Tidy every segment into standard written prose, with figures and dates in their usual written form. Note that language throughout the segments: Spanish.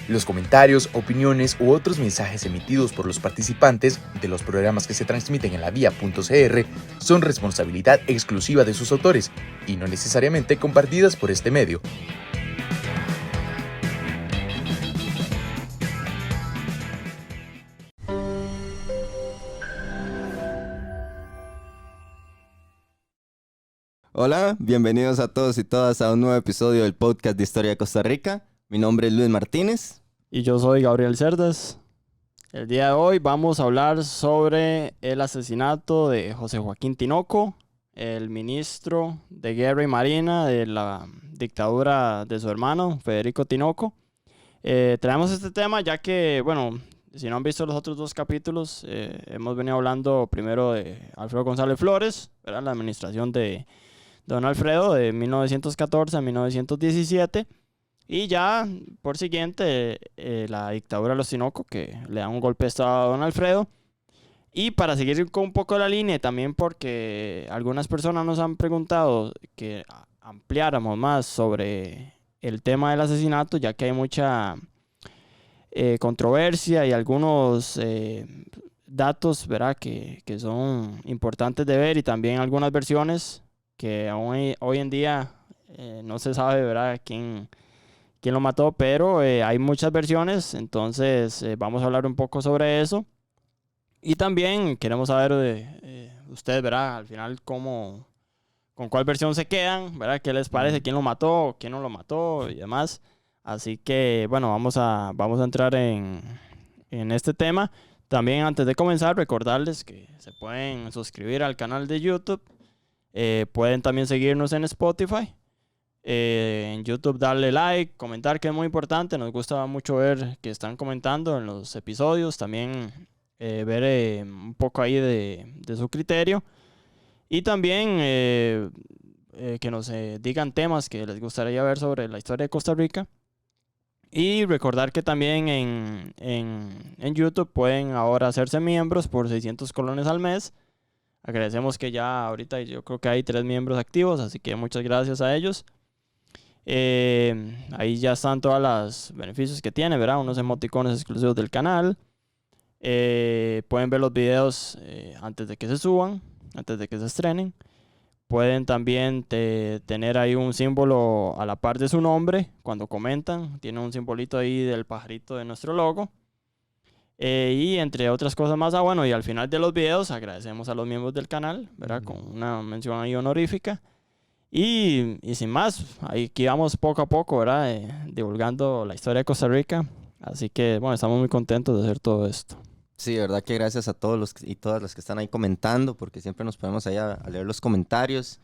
Los comentarios, opiniones u otros mensajes emitidos por los participantes de los programas que se transmiten en la vía.cr son responsabilidad exclusiva de sus autores y no necesariamente compartidas por este medio. Hola, bienvenidos a todos y todas a un nuevo episodio del podcast de Historia de Costa Rica. Mi nombre es Luis Martínez. Y yo soy Gabriel Cerdas. El día de hoy vamos a hablar sobre el asesinato de José Joaquín Tinoco, el ministro de Guerra y Marina de la dictadura de su hermano, Federico Tinoco. Traemos este tema ya que, bueno, si no han visto los otros dos capítulos, hemos venido hablando primero de Alfredo González Flores, ¿verdad? La administración de Don Alfredo de 1914 a 1917. Y ya, por siguiente, la dictadura de los Tinoco, que le da un golpe de estado a Don Alfredo. Y para seguir con un poco la línea, también porque algunas personas nos han preguntado que ampliáramos más sobre el tema del asesinato, ya que hay mucha controversia y algunos datos, ¿verdad? Que son importantes de ver, y también algunas versiones que hoy en día no se sabe, ¿verdad?, quién lo mató, pero hay muchas versiones. Entonces vamos a hablar un poco sobre eso. Y también queremos saber de ustedes, ¿verdad?, al final con cuál versión se quedan, ¿verdad?, qué les parece, quién lo mató, quién no lo mató y demás. Así que, bueno, vamos a entrar en este tema. También, antes de comenzar, recordarles que se pueden suscribir al canal de YouTube. Pueden también seguirnos en Spotify. En YouTube darle like, comentar, que es muy importante. Nos gusta mucho ver que están comentando en los episodios. También ver un poco ahí de su criterio. Y también que nos digan temas que les gustaría ver sobre la historia de Costa Rica. Y recordar que también en YouTube pueden ahora hacerse miembros por 600 colones al mes. Agradecemos que ya ahorita yo creo que hay 3 miembros activos, así que muchas gracias a ellos. Ahí ya están todos los beneficios que tiene, ¿verdad? Unos emoticones exclusivos del canal. Pueden ver los videos antes de que se suban, antes de que se estrenen. Pueden también tener ahí un símbolo a la par de su nombre cuando comentan. Tiene un simbolito ahí del pajarito de nuestro logo. Y entre otras cosas más, bueno, y al final de los videos agradecemos a los miembros del canal, ¿verdad? Con una mención ahí honorífica. Y sin más, aquí vamos poco a poco, ¿verdad? Divulgando la historia de Costa Rica. Así que, bueno, estamos muy contentos de hacer todo esto. Sí, de verdad que gracias a todos los y todas las que están ahí comentando, porque siempre nos ponemos ahí a leer los comentarios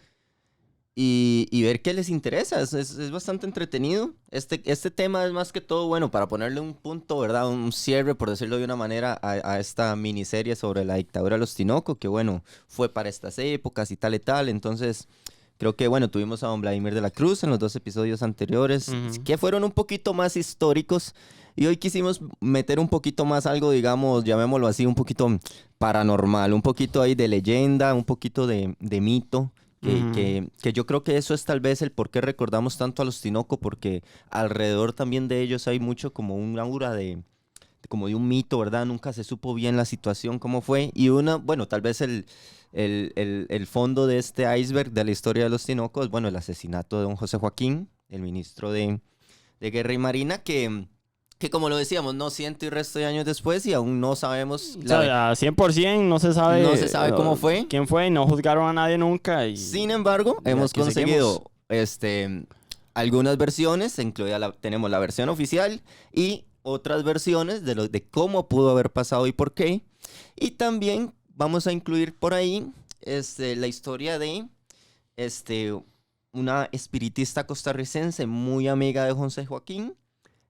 y ver qué les interesa. Es bastante entretenido. Este tema es más que todo, bueno, para ponerle un punto, ¿verdad? Un cierre, por decirlo de una manera, a esta miniserie sobre la dictadura de los Tinoco, que bueno, fue para estas épocas y tal y tal. Entonces, creo que, bueno, tuvimos a don Vladimir de la Cruz en los 2 episodios anteriores, que fueron un poquito más históricos. Y hoy quisimos meter un poquito más algo, digamos, llamémoslo así, un poquito paranormal, un poquito ahí de leyenda, un poquito de mito. Que yo creo que eso es tal vez el por qué recordamos tanto a los Tinoco, porque alrededor también de ellos hay mucho como un aura como de un mito, ¿verdad? Nunca se supo bien la situación, cómo fue. Y bueno, tal vez el fondo de este iceberg de la historia de los Tinoco es, bueno, el asesinato de don José Joaquín, el ministro de Guerra y Marina, que como lo decíamos, no ciento y resto de años después, y aún no sabemos... O sea, 100% no se sabe... No se sabe cómo fue. Quién fue, no juzgaron a nadie nunca. Sin embargo, hemos conseguido algunas versiones, tenemos la versión oficial y otras versiones de cómo pudo haber pasado y por qué. Y también vamos a incluir por ahí la historia de una espiritista costarricense muy amiga de José Joaquín,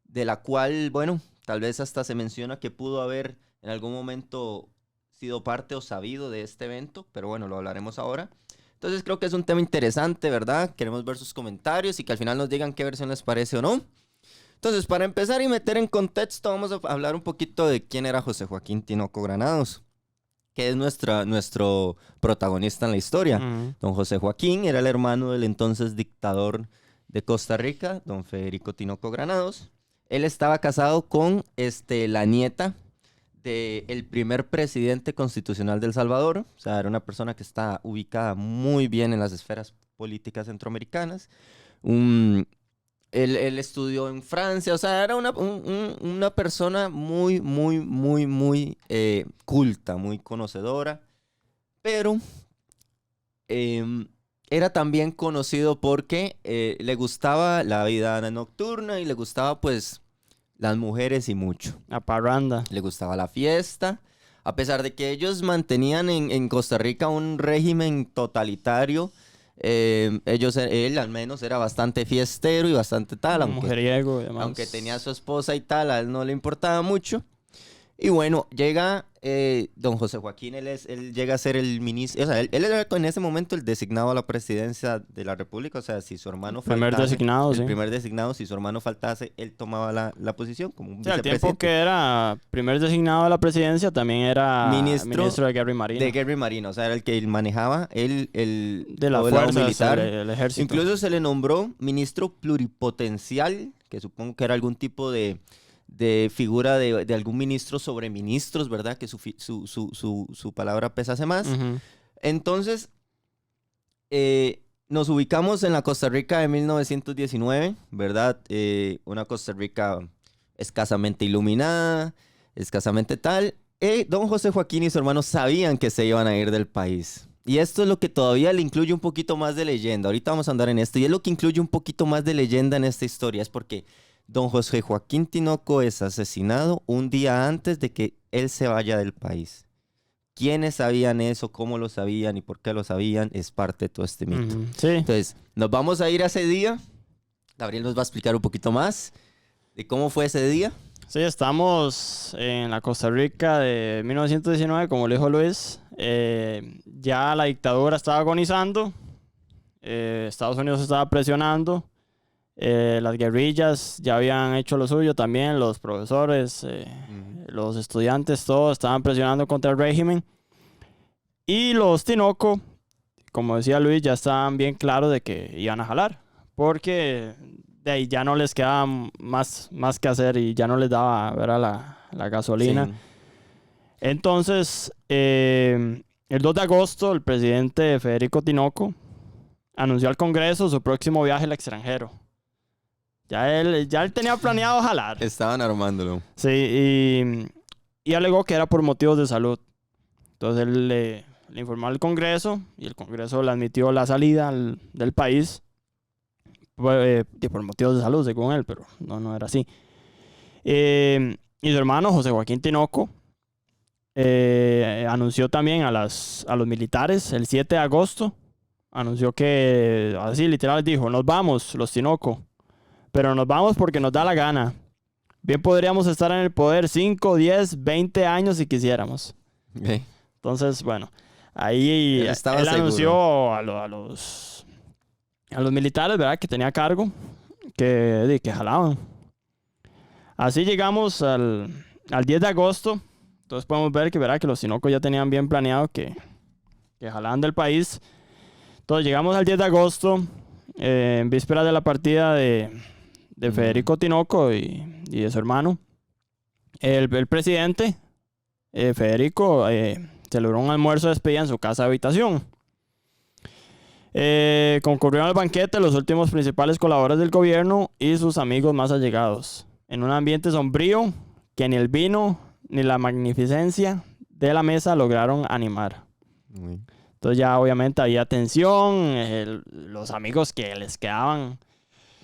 de la cual, bueno, tal vez hasta se menciona que pudo haber en algún momento sido parte o sabido de este evento, pero bueno, lo hablaremos ahora. Entonces creo que es un tema interesante, ¿verdad? Queremos ver sus comentarios y que al final nos digan qué versión les parece o no. Entonces, para empezar y meter en contexto, vamos a hablar un poquito de quién era José Joaquín Tinoco Granados, que es nuestro protagonista en la historia. Don José Joaquín era el hermano del entonces dictador de Costa Rica, don Federico Tinoco Granados. Él estaba casado con la nieta del primer presidente constitucional de El Salvador. O sea, era una persona que está ubicada muy bien en las esferas políticas centroamericanas. Él estudió en Francia, o sea, era una persona muy, muy, muy, muy culta, muy conocedora, pero era también conocido porque le gustaba la vida nocturna y le gustaba, pues, las mujeres y mucho. La parranda. Le gustaba la fiesta. A pesar de que ellos mantenían en Costa Rica un régimen totalitario, él al menos era bastante fiestero y bastante tal, Mujeriego y demás. aunque tenía a su esposa y tal, a él no le importaba mucho. Y bueno, llega don José Joaquín, él llega a ser el ministro, o sea, él era en ese momento el designado a la presidencia de la República, o sea, si su hermano faltase, el primer designado, si su hermano faltase, él tomaba la posición como un al vicepresidente. tiempo que era primer designado a la presidencia, también era ministro de Guerra y Marina. De Guerra y Marina, o sea, era el que manejaba de la fuerza militar. el ejército. Incluso se le nombró ministro pluripotencial, que supongo que era algún tipo de figura de algún ministro sobre ministros, ¿verdad? Que su palabra pesase más. Uh-huh. Entonces, nos ubicamos en la Costa Rica de 1919, ¿verdad? Una Costa Rica escasamente iluminada, escasamente tal. Don José Joaquín y su hermano sabían que se iban a ir del país. Y esto es lo que todavía le incluye un poquito más de leyenda. Ahorita vamos a andar en esto. Y es lo que incluye un poquito más de leyenda en esta historia. Es porque don José Joaquín Tinoco es asesinado un día antes de que él se vaya del país. ¿Quiénes sabían eso? ¿Cómo lo sabían? ¿Y por qué lo sabían? Es parte de todo este mito. Uh-huh. Sí. Entonces, nos vamos a ir a ese día. Gabriel nos va a explicar un poquito más de cómo fue ese día. Sí, estamos en la Costa Rica de 1919, como lo dijo Luis. Ya la dictadura estaba agonizando. Estados Unidos estaba presionando. Las guerrillas ya habían hecho lo suyo también. Los profesores, los estudiantes, todos estaban presionando contra el régimen. Y los Tinoco, como decía Luis, ya estaban bien claros de que iban a jalar. Porque de ahí ya no les quedaba más que hacer y ya no les daba, ¿verdad?, la gasolina. Sí. Entonces, el 2 de agosto, el presidente Federico Tinoco anunció al Congreso su próximo viaje al extranjero. Ya él tenía planeado jalar. Estaban armándolo. Sí, y alegó que era por motivos de salud. Entonces él le informó al Congreso y el Congreso le admitió la salida del país. Por motivos de salud, según él, pero no era así. Y su hermano, José Joaquín Tinoco, anunció también a los militares el 7 de agosto. Anunció que, así literal dijo, nos vamos, los Tinoco, pero nos vamos porque nos da la gana. Bien podríamos estar en el poder 5, 10, 20 años si quisiéramos. Okay. Entonces, bueno, ahí él anunció a los militares, ¿verdad?, que tenía a cargo, que jalaban. Así llegamos al 10 de agosto. Entonces podemos ver que, ¿verdad?, que los Tinoco ya tenían bien planeado que jalaban del país. Entonces llegamos al 10 de agosto, en víspera de la partida de Federico Tinoco y de su hermano. El presidente, Federico, celebró un almuerzo de despedida en su casa de habitación. Concurrieron al banquete los últimos principales colaboradores del gobierno y sus amigos más allegados, en un ambiente sombrío que ni el vino ni la magnificencia de la mesa lograron animar. Entonces ya obviamente había tensión, los amigos que les quedaban,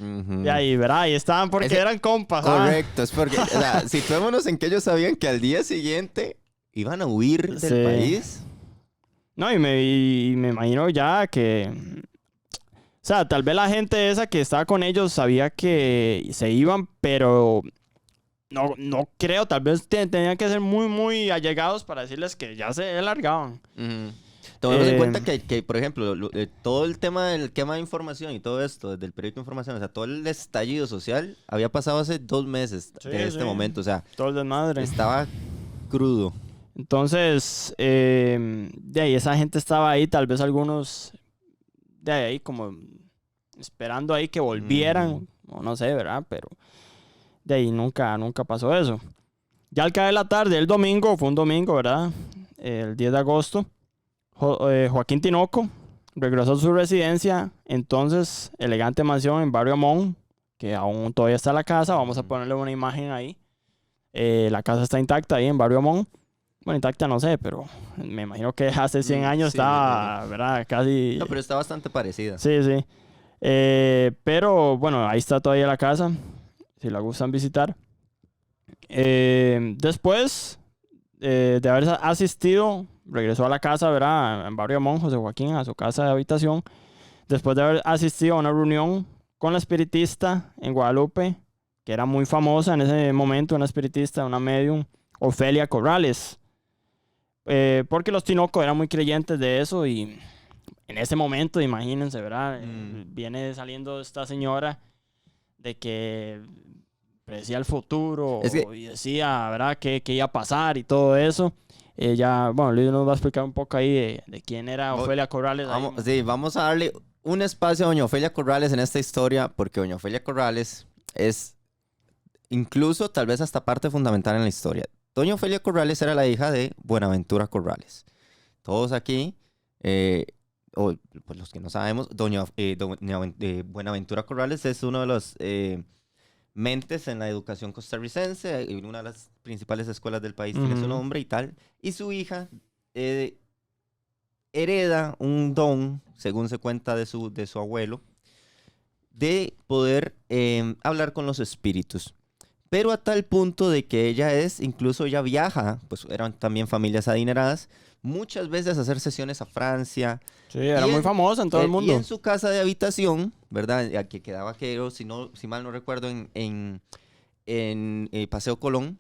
y ahí, ¿verdad? Ahí estaban porque eran compas. Correcto, es porque, o sea, situémonos en que ellos sabían que al día siguiente iban a huir del país. No, y me imagino ya que, o sea, tal vez la gente esa que estaba con ellos sabía que se iban, pero no creo, tal vez tenían que ser muy, muy allegados para decirles que ya se largaban. Tomemos en cuenta que, por ejemplo, todo el tema del quema de información y todo esto, desde el periódico de información, o sea, todo el estallido social había pasado hace 2 meses de este momento, o sea, todo el desmadre. Estaba crudo. Entonces, de ahí esa gente estaba ahí, tal vez algunos de ahí como esperando ahí que volvieran, o no sé, ¿verdad? Pero de ahí nunca pasó eso. Ya al caer la tarde, el domingo, fue un domingo, ¿verdad? El 10 de agosto, Joaquín Tinoco regresó a su residencia, entonces, elegante mansión en Barrio Amón, que aún todavía está la casa, vamos a ponerle una imagen ahí. La casa está intacta ahí en Barrio Amón. Bueno, intacta no sé, pero me imagino que hace 100 años sí, estaba, ¿verdad? Casi... No, pero está bastante parecida. Sí, sí. Pero bueno, ahí está todavía la casa, si la gustan visitar. Después de haber asistido, regresó a la casa, ¿verdad? En Barrio Amón, José Joaquín, a su casa de habitación. Después de haber asistido a una reunión con la espiritista en Guadalupe, que era muy famosa en ese momento, una espiritista, una medium, Ofelia Corrales. Porque los Tinoco eran muy creyentes de eso y en ese momento, imagínense, ¿verdad? Viene saliendo esta señora de que predecía el futuro y decía, ¿verdad?, qué iba a pasar y todo eso. Ella, bueno, Luis nos va a explicar un poco ahí de quién era Ofelia Corrales. Vamos a darle un espacio a doña Ofelia Corrales en esta historia, porque doña Ofelia Corrales es incluso tal vez hasta parte fundamental en la historia. Doña Ofelia Corrales era la hija de Buenaventura Corrales. Todos aquí, o pues los que no sabemos, doña Buenaventura Corrales es uno de los mentes en la educación costarricense, y una de las principales escuelas del país tiene su nombre y tal. Y su hija hereda un don, según se cuenta de su abuelo, de poder hablar con los espíritus. Pero a tal punto de que incluso ella viaja, pues eran también familias adineradas, muchas veces a hacer sesiones a Francia. Sí, era muy famosa en todo el mundo. Y en su casa de habitación, ¿verdad? Que quedaba, si mal no recuerdo, en Paseo Colón,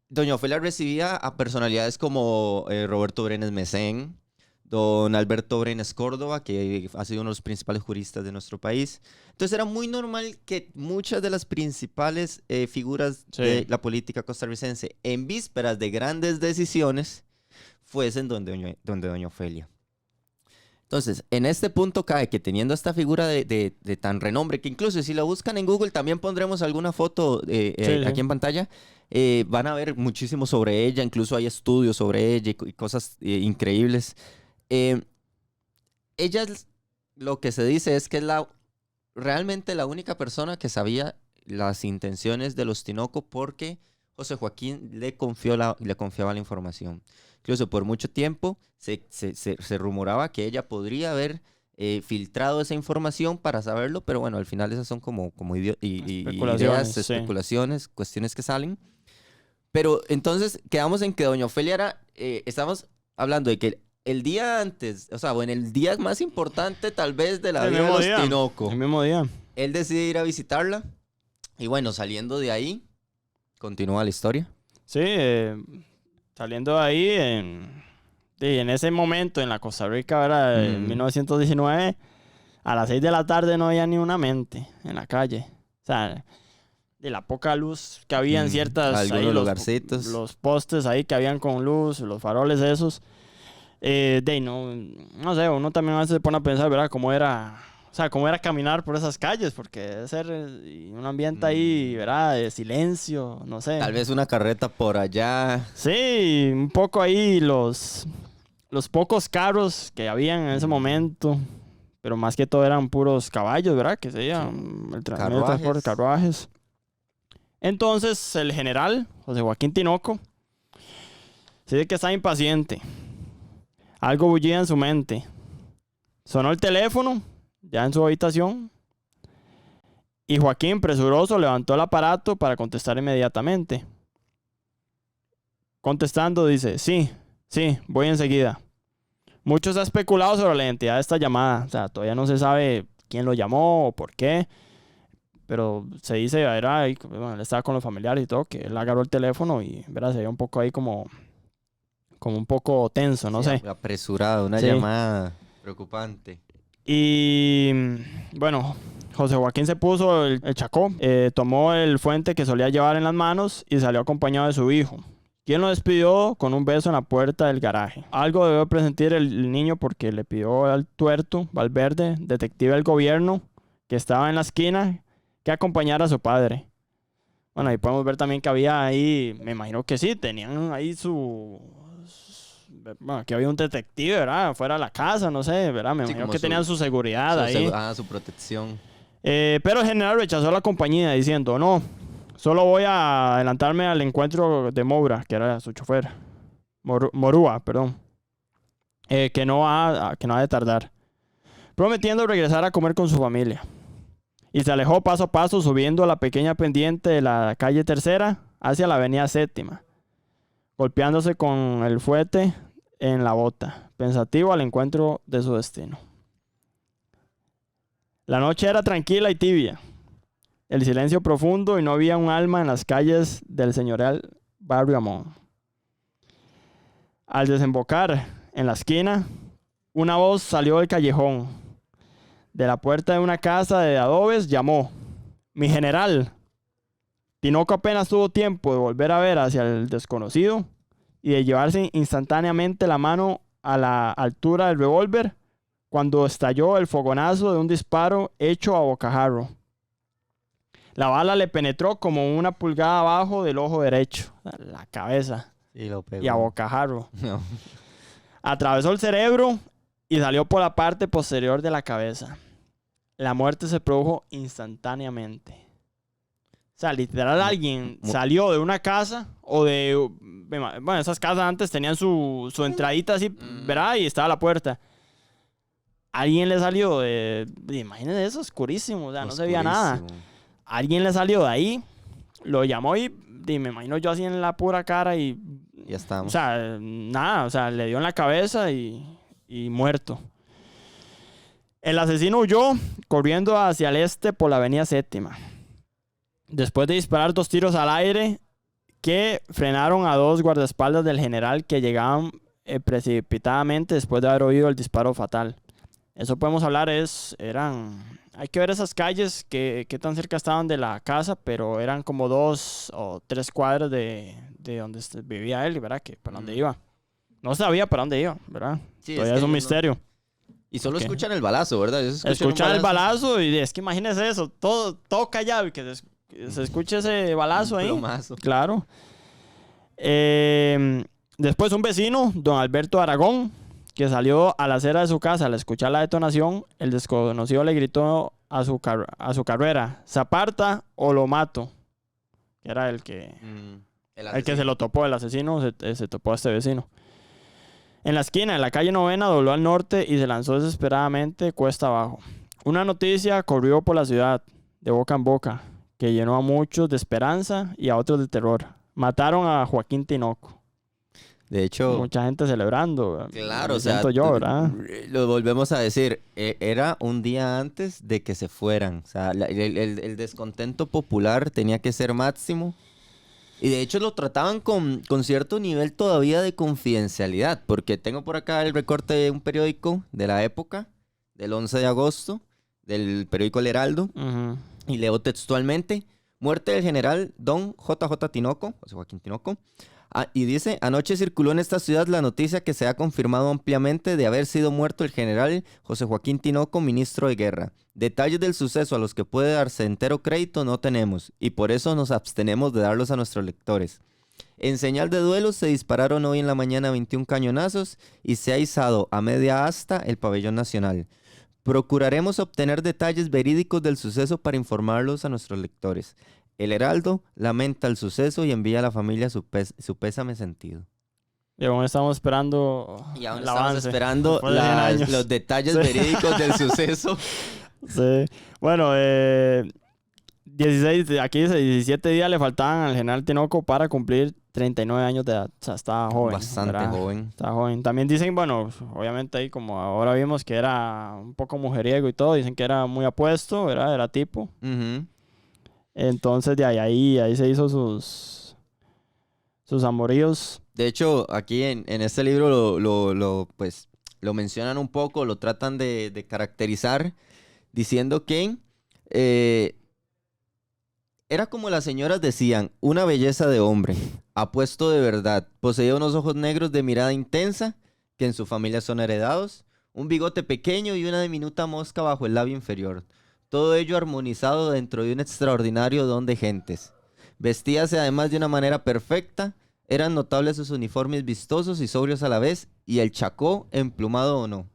doña Ofelia recibía a personalidades como Roberto Brenes Mesén, don Alberto Brenes Córdoba, que ha sido uno de los principales juristas de nuestro país. Entonces era muy normal que muchas de las principales figuras de la política costarricense, en vísperas de grandes decisiones, fuesen donde doña Ofelia. Entonces, en este punto cae que teniendo esta figura de tan renombre, que incluso si la buscan en Google, también pondremos alguna foto aquí en pantalla, van a ver muchísimo sobre ella, incluso hay estudios sobre ella y cosas increíbles. Ella, lo que se dice es que es realmente la única persona que sabía las intenciones de los Tinoco, porque José Joaquín le confiaba la información. Incluso por mucho tiempo se rumoraba que ella podría haber filtrado esa información para saberlo, pero bueno, al final esas son como ideas, especulaciones, cuestiones que salen. Pero entonces quedamos en que doña Ofelia estamos hablando de que el día antes, o en el día más importante tal vez de la vida de los Tinoco, el mismo día, él decide ir a visitarla y bueno, saliendo de ahí, continúa la historia. Sí, saliendo de ahí, en ese momento en la Costa Rica, ¿verdad? En 1919, a las 6 de la tarde no había ni una mente en la calle. O sea, de la poca luz que había en ciertas... Algunos lugarcitos. Los postes ahí que habían con luz, los faroles esos. No sé, uno también a veces se pone a pensar, ¿verdad? Cómo era caminar por esas calles, porque debe ser un ambiente ahí, ¿verdad? De silencio, no sé. Tal vez una carreta por allá. Sí, un poco ahí los pocos carros que habían en ese momento, pero más que todo eran puros caballos, ¿verdad? Que serían el transporte, carruajes. Entonces, el general, José Joaquín Tinoco, se dice que estaba impaciente. Algo bullía en su mente. Sonó el teléfono, ya en su habitación, y Joaquín, presuroso, levantó el aparato para contestar inmediatamente. Contestando, dice, sí, voy enseguida. Muchos han especulado sobre la identidad de esta llamada. O sea, todavía no se sabe quién lo llamó o por qué. Pero se dice, él estaba con los familiares y todo, que él agarró el teléfono y, ¿verdad? Se veía un poco ahí como un poco tenso, no sé. Apresurado, una llamada preocupante. Y bueno, José Joaquín se puso el chacó, tomó el fuente que solía llevar en las manos y salió acompañado de su hijo, quien lo despidió con un beso en la puerta del garaje. Algo debió presentir el niño porque le pidió al tuerto Valverde, detective del gobierno, que estaba en la esquina, que acompañara a su padre. Bueno, ahí podemos ver también que había ahí, me imagino que sí, tenían ahí bueno, que había un detective, ¿verdad? Fuera de la casa, no sé, ¿verdad? Me Sí, imagino como que tenían su seguridad su ahí. su protección. Pero el general rechazó la compañía diciendo, no, solo voy a adelantarme al encuentro de Moura, que era su chofer. Morúa, perdón. Que no ha de tardar. Prometiendo regresar a comer con su familia. Y se alejó paso a paso subiendo la pequeña pendiente de la calle Tercera hacia la avenida Séptima, golpeándose con el fuete en la bota, pensativo al encuentro de su destino. La noche era tranquila y tibia, el silencio profundo y no había un alma en las calles del señorial barrio Amón. Al desembocar en la esquina, una voz salió del callejón. De la puerta de una casa de adobes llamó: «Mi general». Tinoco apenas tuvo tiempo de volver a ver hacia el desconocido y de llevarse instantáneamente la mano a la altura del revólver cuando estalló el fogonazo de un disparo hecho a bocajarro. La bala le penetró como una pulgada abajo del ojo derecho, la cabeza, Y lo pegó. y a bocajarro. No. Atravesó el cerebro y salió por la parte posterior de la cabeza. La muerte se produjo instantáneamente. O sea, literal alguien salió de una casa o de... Bueno, esas casas antes tenían su entradita así, ¿verdad? Y estaba la puerta. Alguien le salió imagínense eso, oscurísimo, o sea, no se veía nada. Alguien le salió de ahí, lo llamó y me imagino yo así en la pura cara y... Ya estamos. O sea, nada, o sea, le dio en la cabeza y muerto. El asesino huyó corriendo hacia el este por la avenida Séptima. Después de disparar 2 tiros al aire que frenaron a 2 guardaespaldas del general que llegaban precipitadamente después de haber oído el disparo fatal. Eso podemos hablar, hay que ver esas calles que tan cerca estaban de la casa, pero eran como 2 o 3 cuadras de donde vivía él, ¿verdad? Que para dónde iba. No sabía para dónde iba, ¿verdad? Sí, todavía es un misterio. Y solo Ok. escuchan el balazo, ¿verdad? Escuchan el balazo y es que imagínese eso, todo callado y que se escuche ese balazo Un ahí. plomazo. Claro. Después un vecino, don Alberto Aragón, que salió a la acera de su casa al escuchar la detonación, el desconocido le gritó a su carrera: «Se aparta o lo mato». Que era el que se lo topó, el asesino se topó a este vecino. En la esquina, en la calle Novena, dobló al norte y se lanzó desesperadamente cuesta abajo. Una noticia corrió por la ciudad, de boca en boca, que llenó a muchos de esperanza y a otros de terror. Mataron a Joaquín Tinoco. De hecho, Mucha gente celebrando. claro, Me o sea, siento yo, ¿verdad? lo volvemos a decir, era un día antes de que se fueran. O sea, el descontento popular tenía que ser máximo. Y de hecho lo trataban con cierto nivel todavía de confidencialidad, porque tengo por acá el recorte de un periódico de la época, del 11 de agosto, del periódico El Heraldo, Ujú. y leo textualmente: «Muerte del general Don J.J. Tinoco», o sea, Joaquín Tinoco. Y dice: «Anoche circuló en esta ciudad la noticia que se ha confirmado ampliamente de haber sido muerto el general José Joaquín Tinoco, ministro de Guerra. Detalles del suceso a los que puede darse entero crédito no tenemos, y por eso nos abstenemos de darlos a nuestros lectores. En señal de duelo se dispararon hoy en la mañana 21 cañonazos y se ha izado a media asta el pabellón nacional. Procuraremos obtener detalles verídicos del suceso para informarlos a nuestros lectores. El Heraldo lamenta el suceso y envía a la familia su pésame sentido». Y aún estamos esperando Y aún el estamos avance. esperando Después de 100 años. los detalles Sí. verídicos del suceso. Sí. Bueno, 17 días le faltaban al general Tinoco para cumplir 39 años de edad. O sea, estaba joven. Bastante ¿verdad? joven. Estaba joven. También dicen, bueno, obviamente ahí como ahora vimos que era un poco mujeriego y todo, dicen que era muy apuesto, ¿verdad? Era tipo. Ujú. Entonces de ahí se hizo sus amoríos. De hecho, aquí en este libro pues, lo mencionan un poco, lo tratan de caracterizar, diciendo que era como las señoras decían: una belleza de hombre, apuesto de verdad, poseía unos ojos negros de mirada intensa, que en su familia son heredados, un bigote pequeño y una diminuta mosca bajo el labio inferior. Todo ello armonizado dentro de un extraordinario don de gentes. Vestíase además de una manera perfecta, eran notables sus uniformes vistosos y sobrios a la vez, y el chacó, emplumado o no,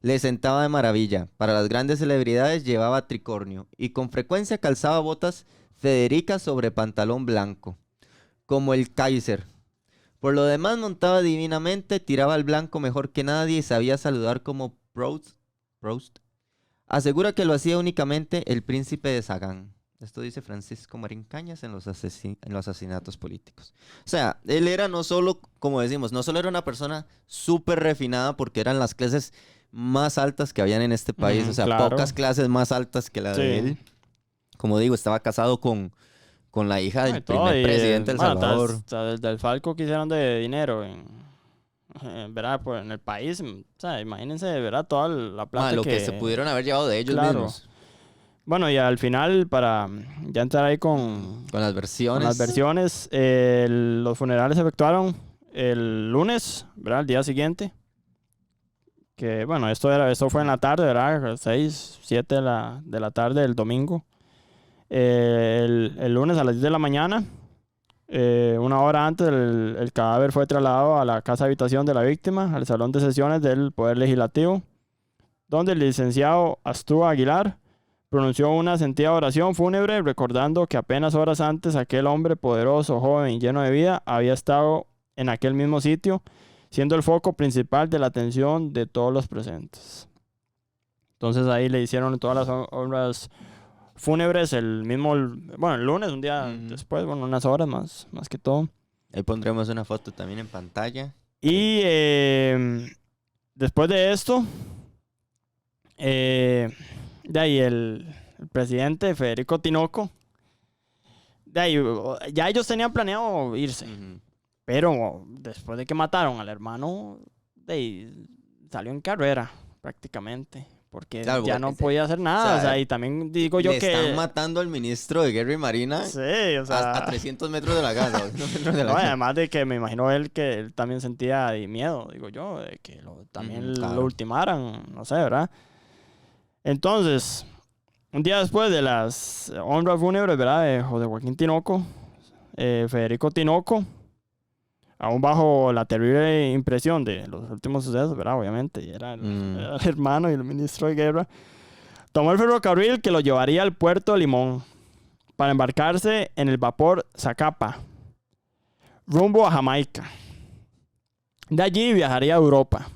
le sentaba de maravilla. Para las grandes celebridades llevaba tricornio, y con frecuencia calzaba botas Federicas sobre pantalón blanco, como el Kaiser. Por lo demás montaba divinamente, tiraba al blanco mejor que nadie y sabía saludar como Proust. Asegura que lo hacía únicamente el príncipe de Sagán. Esto dice Francisco Marín Cañas en los asesinatos políticos. O sea, él era no solo, como decimos, no solo era una persona súper refinada porque eran las clases más altas que habían en este país. O sea, claro. pocas clases más altas que la Sí. de él. Como digo, estaba casado con la hija del primer presidente de El Salvador. Hasta desde el Falco quisieron de dinero ¿verdad? Pues en el país. O sea, imagínense, ¿verdad? Toda la plata Lo que se pudieron haber llevado de ellos Claro. mismos. Bueno, y al final, para ya entrar ahí con Las versiones. las versiones, los funerales se efectuaron el lunes, ¿verdad? El día siguiente. Que, bueno, esto fue en la tarde, ¿verdad? 6, 7 de la tarde del domingo. El lunes a las 10 de la mañana, una hora antes, el cadáver fue trasladado a la casa habitación de la víctima, al salón de sesiones del Poder Legislativo, donde el licenciado Astúa Aguilar pronunció una sentida oración fúnebre, recordando que apenas horas antes aquel hombre poderoso, joven y lleno de vida había estado en aquel mismo sitio, siendo el foco principal de la atención de todos los presentes. Entonces ahí le hicieron todas las obras fúnebres el lunes, un día después, unas horas más que todo. Ahí pondremos una foto también en pantalla. Y después de esto, de ahí el presidente Federico Tinoco, de ahí ya ellos tenían planeado irse, pero después de que mataron al hermano, de ahí salió en carrera prácticamente. Porque claro, ya no podía hacer nada. O sea, y también digo yo que... están matando al ministro de Guerra y Marina. Sí, o sea... A 300 metros de la casa. Además de que me imagino que él también sentía miedo, digo yo, de que también lo ultimaran, no sé, ¿verdad? Entonces, un día después de las honras fúnebres, ¿verdad? De José Joaquín Tinoco, Federico Tinoco, aún bajo la terrible impresión de los últimos sucesos, ¿verdad? Obviamente, y era el hermano y el ministro de guerra, tomó el ferrocarril que lo llevaría al puerto de Limón para embarcarse en el vapor Zacapa, rumbo a Jamaica. De allí viajaría a Europa.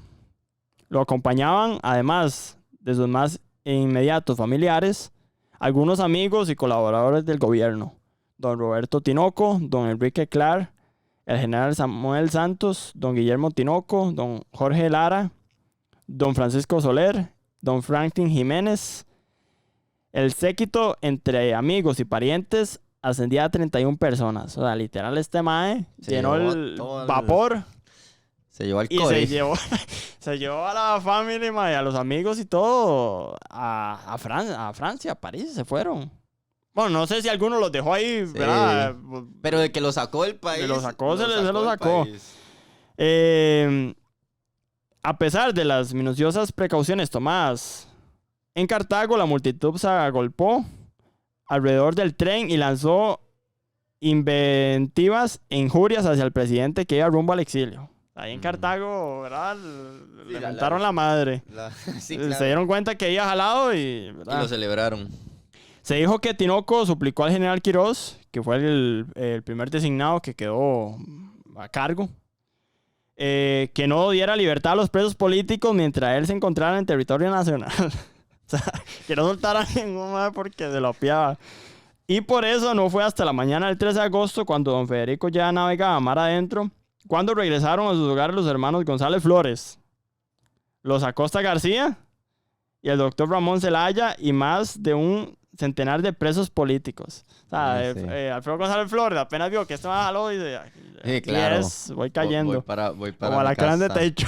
Lo acompañaban, además de sus más inmediatos familiares, algunos amigos y colaboradores del gobierno: don Roberto Tinoco, don Enrique Clark, el general Samuel Santos, don Guillermo Tinoco, don Jorge Lara, don Francisco Soler, don Franklin Jiménez. El séquito entre amigos y parientes ascendía a 31 personas. O sea, literal, este mae llenó el vapor. Se llevó al y se llevó a la familia, mae, a los amigos y todo a Francia, a París, se fueron. Bueno, no sé si alguno los dejó ahí, sí, ¿verdad? Pero de que lo sacó del país. Se lo sacó. A pesar de las minuciosas precauciones tomadas en Cartago, la multitud se agolpó alrededor del tren y lanzó inventivas e injurias hacia el presidente que iba rumbo al exilio. Ahí en Cartago, ¿verdad? Le mentaron la madre. Sí, claro. Se dieron cuenta que iba jalado y lo celebraron. Se dijo que Tinoco suplicó al general Quirós, que fue el primer designado que quedó a cargo, que no diera libertad a los presos políticos mientras él se encontrara en territorio nacional. O sea, que no soltaran ningún más porque se lo apiaba. Y por eso no fue hasta la mañana del 13 de agosto, cuando don Federico ya navegaba mar adentro, cuando regresaron a sus hogares los hermanos González Flores, los Acosta García y el doctor Ramón Zelaya, y más de un centenar de presos políticos. O sea, Alfredo González Flores apenas vio que esto me jaló y dice, sí, claro. Voy cayendo. Voy para como alacrán de techo.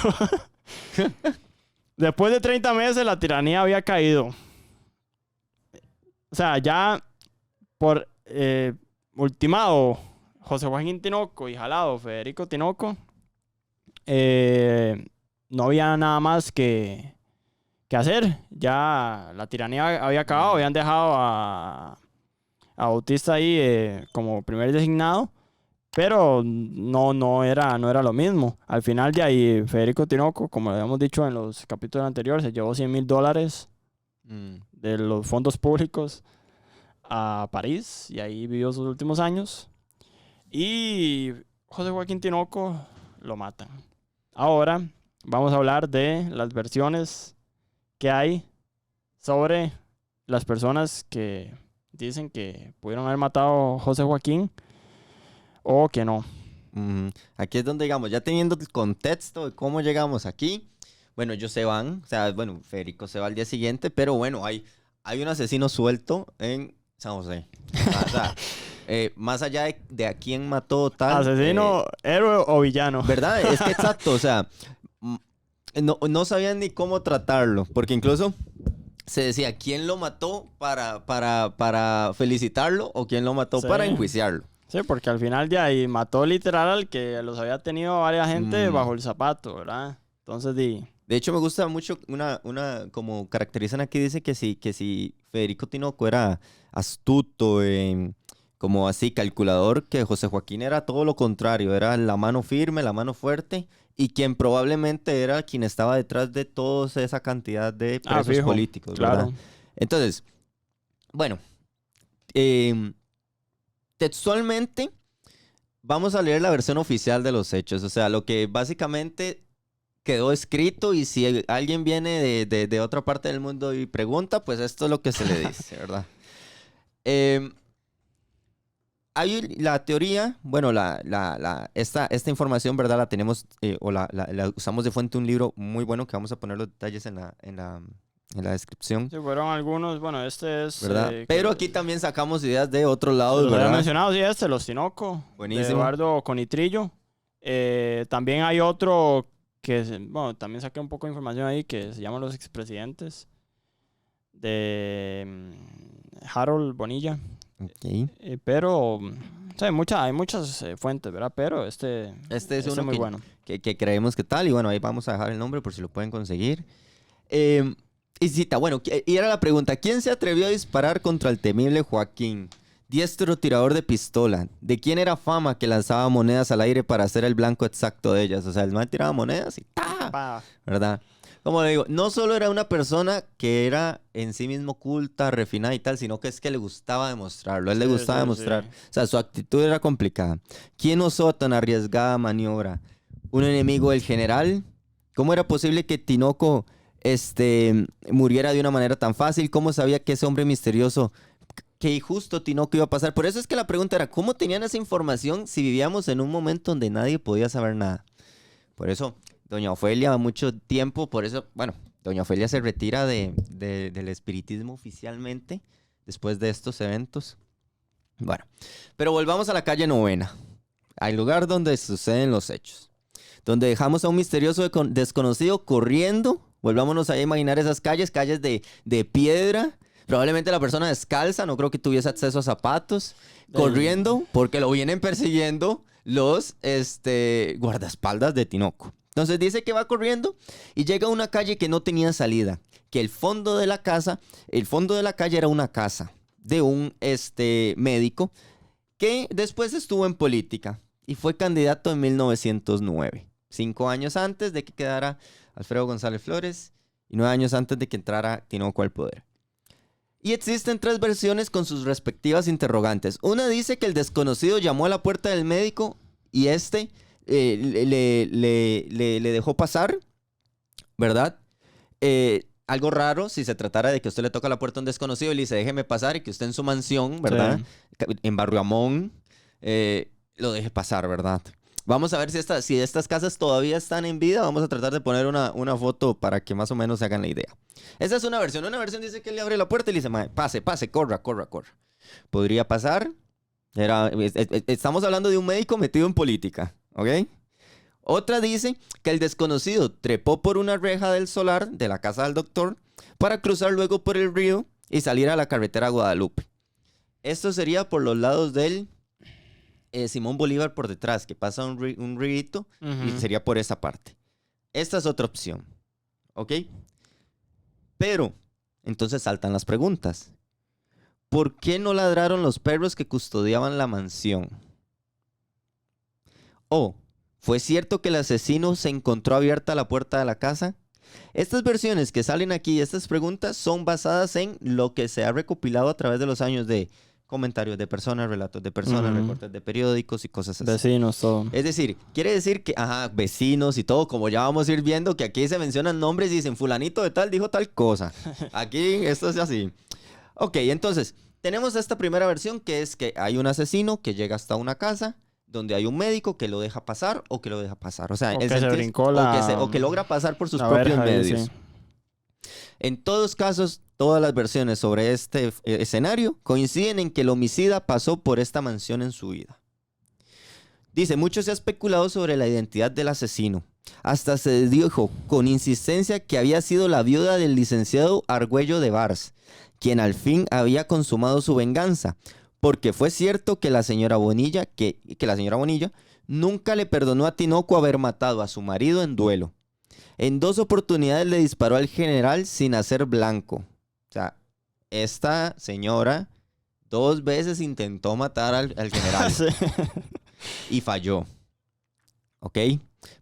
Después de 30 meses la tiranía había caído. O sea, ya por ultimado José Joaquín Tinoco y jalado Federico Tinoco, no había nada más que qué hacer. Ya la tiranía había acabado, habían dejado a Bautista ahí como primer designado, pero no era lo mismo. Al final de ahí, Federico Tinoco, como lo habíamos dicho en los capítulos anteriores, se llevó $100,000 de los fondos públicos a París y ahí vivió sus últimos años. Y José Joaquín Tinoco lo matan. Ahora vamos a hablar de las versiones que hay sobre las personas que dicen que pudieron haber matado a José Joaquín o que no. Aquí es donde, digamos, ya teniendo el contexto de cómo llegamos aquí, bueno, ellos se van, o sea, bueno, Federico se va al día siguiente, pero bueno, hay un asesino suelto en San José. O sea, más allá de a quién mató tal... ¿Asesino, héroe o villano? ¿Verdad? Es que exacto, o sea, no sabían ni cómo tratarlo, porque incluso se decía quién lo mató para felicitarlo o quién lo mató para enjuiciarlo. Sí, porque al final de ahí mató literal al que los había tenido varias gente bajo el zapato, ¿verdad? Entonces, De hecho, me gusta mucho una como caracterizan aquí, dice que si Federico Tinoco era astuto, como así, calculador, que José Joaquín era todo lo contrario, era la mano firme, la mano fuerte, y quien probablemente era quien estaba detrás de toda esa cantidad de presos políticos, ¿verdad? Claro. Entonces, bueno, textualmente vamos a leer la versión oficial de los hechos, o sea, lo que básicamente quedó escrito, y si alguien viene de otra parte del mundo y pregunta, pues esto es lo que se le dice, ¿verdad? Hay la teoría, bueno, esta información, ¿verdad? La tenemos o la usamos de fuente un libro muy bueno que vamos a poner los detalles en la descripción. Sí, fueron algunos, bueno, este es... ¿Verdad? Pero aquí también sacamos ideas de otros lados, lo ¿verdad? había mencionado, sí, los Tinoco. Buenísimo. De Eduardo Conitrillo. También hay otro que, bueno, también saqué un poco de información ahí que se llama Los Expresidentes. De Harold Bonilla. Okay. Pero, o sea, hay muchas fuentes, ¿verdad? Pero este es uno muy bueno. Que creemos que tal, y bueno, ahí vamos a dejar el nombre por si lo pueden conseguir. Y cita, bueno, y era la pregunta, ¿quién se atrevió a disparar contra el temible Joaquín? Diestro tirador de pistola. ¿De quién era fama que lanzaba monedas al aire para hacer el blanco exacto de ellas? O sea, el man tiraba monedas y ¡ta! ¿Verdad? Como le digo, no solo era una persona que era en sí mismo culta, refinada y tal, sino que es que le gustaba demostrarlo. A él le gustaba demostrar. Sí. O sea, su actitud era complicada. ¿Quién osó tan arriesgada maniobra? ¿Un enemigo del general? ¿Cómo era posible que Tinoco muriera de una manera tan fácil? ¿Cómo sabía que ese hombre misterioso, que justo Tinoco iba a pasar? Por eso es que la pregunta era, ¿cómo tenían esa información si vivíamos en un momento donde nadie podía saber nada? Por eso... Doña Ofelia, mucho tiempo, por eso, bueno, Doña Ofelia se retira del espiritismo oficialmente después de estos eventos. Bueno, pero volvamos a la calle Novena, al lugar donde suceden los hechos, donde dejamos a un misterioso desconocido corriendo. Volvámonos a imaginar esas calles de piedra, probablemente la persona descalza, no creo que tuviese acceso a zapatos, corriendo porque lo vienen persiguiendo los guardaespaldas de Tinoco. Entonces dice que va corriendo y llega a una calle que no tenía salida, que el fondo de la calle era una casa de un médico que después estuvo en política y fue candidato en 1909, 5 años antes de que quedara Alfredo González Flores y 9 años antes de que entrara Tinoco al poder. Y existen 3 versiones con sus respectivas interrogantes. Una dice que el desconocido llamó a la puerta del médico y le dejó pasar, ¿verdad? Algo raro si se tratara de que usted le toca la puerta a un desconocido y le dice, déjeme pasar, y que usted en su mansión, ¿verdad? Sí. En Barrio Amón, lo deje pasar, ¿verdad? Vamos a ver si estas casas todavía están en vida. Vamos a tratar de poner una foto para que más o menos se hagan la idea. Esa es una versión. Una versión dice que él le abre la puerta y le dice, pase, corra. Podría pasar. Estamos hablando de un médico metido en política, ¿ok? Otra dice que el desconocido trepó por una reja del solar de la casa del doctor para cruzar luego por el río y salir a la carretera Guadalupe. Esto sería por los lados del Simón Bolívar por detrás, que pasa un río y sería por esa parte. Esta es otra opción, ¿ok? Pero, entonces saltan las preguntas. ¿Por qué no ladraron los perros que custodiaban la mansión? ¿O fue cierto que el asesino se encontró abierta la puerta de la casa? Estas versiones que salen aquí, estas preguntas, son basadas en lo que se ha recopilado a través de los años de comentarios de personas, relatos de personas, recortes de periódicos y cosas así. Vecinos, todo. Es decir, quiere decir que, vecinos y todo, como ya vamos a ir viendo, que aquí se mencionan nombres y dicen, fulanito de tal dijo tal cosa. Aquí esto es así. Ok, entonces, tenemos esta primera versión que es que hay un asesino que llega hasta una casa donde hay un médico que lo deja pasar o que lo deja pasar. O sea, O el que se sentido es- brincó la- o que logra pasar por sus la propios verja ahí, medios. sí. En todos casos, todas las versiones sobre este escenario coinciden en que el homicida pasó por esta mansión en su vida. Dice, mucho se ha especulado sobre la identidad del asesino. Hasta se dijo con insistencia que había sido la viuda del licenciado Argüello de Vars, quien al fin había consumado su venganza, porque fue cierto que la señora Bonilla, que la señora Bonilla nunca le perdonó a Tinoco haber matado a su marido en duelo. En 2 oportunidades le disparó al general sin hacer blanco. O sea, esta señora 2 veces intentó matar al general Sí. y falló. ¿Ok?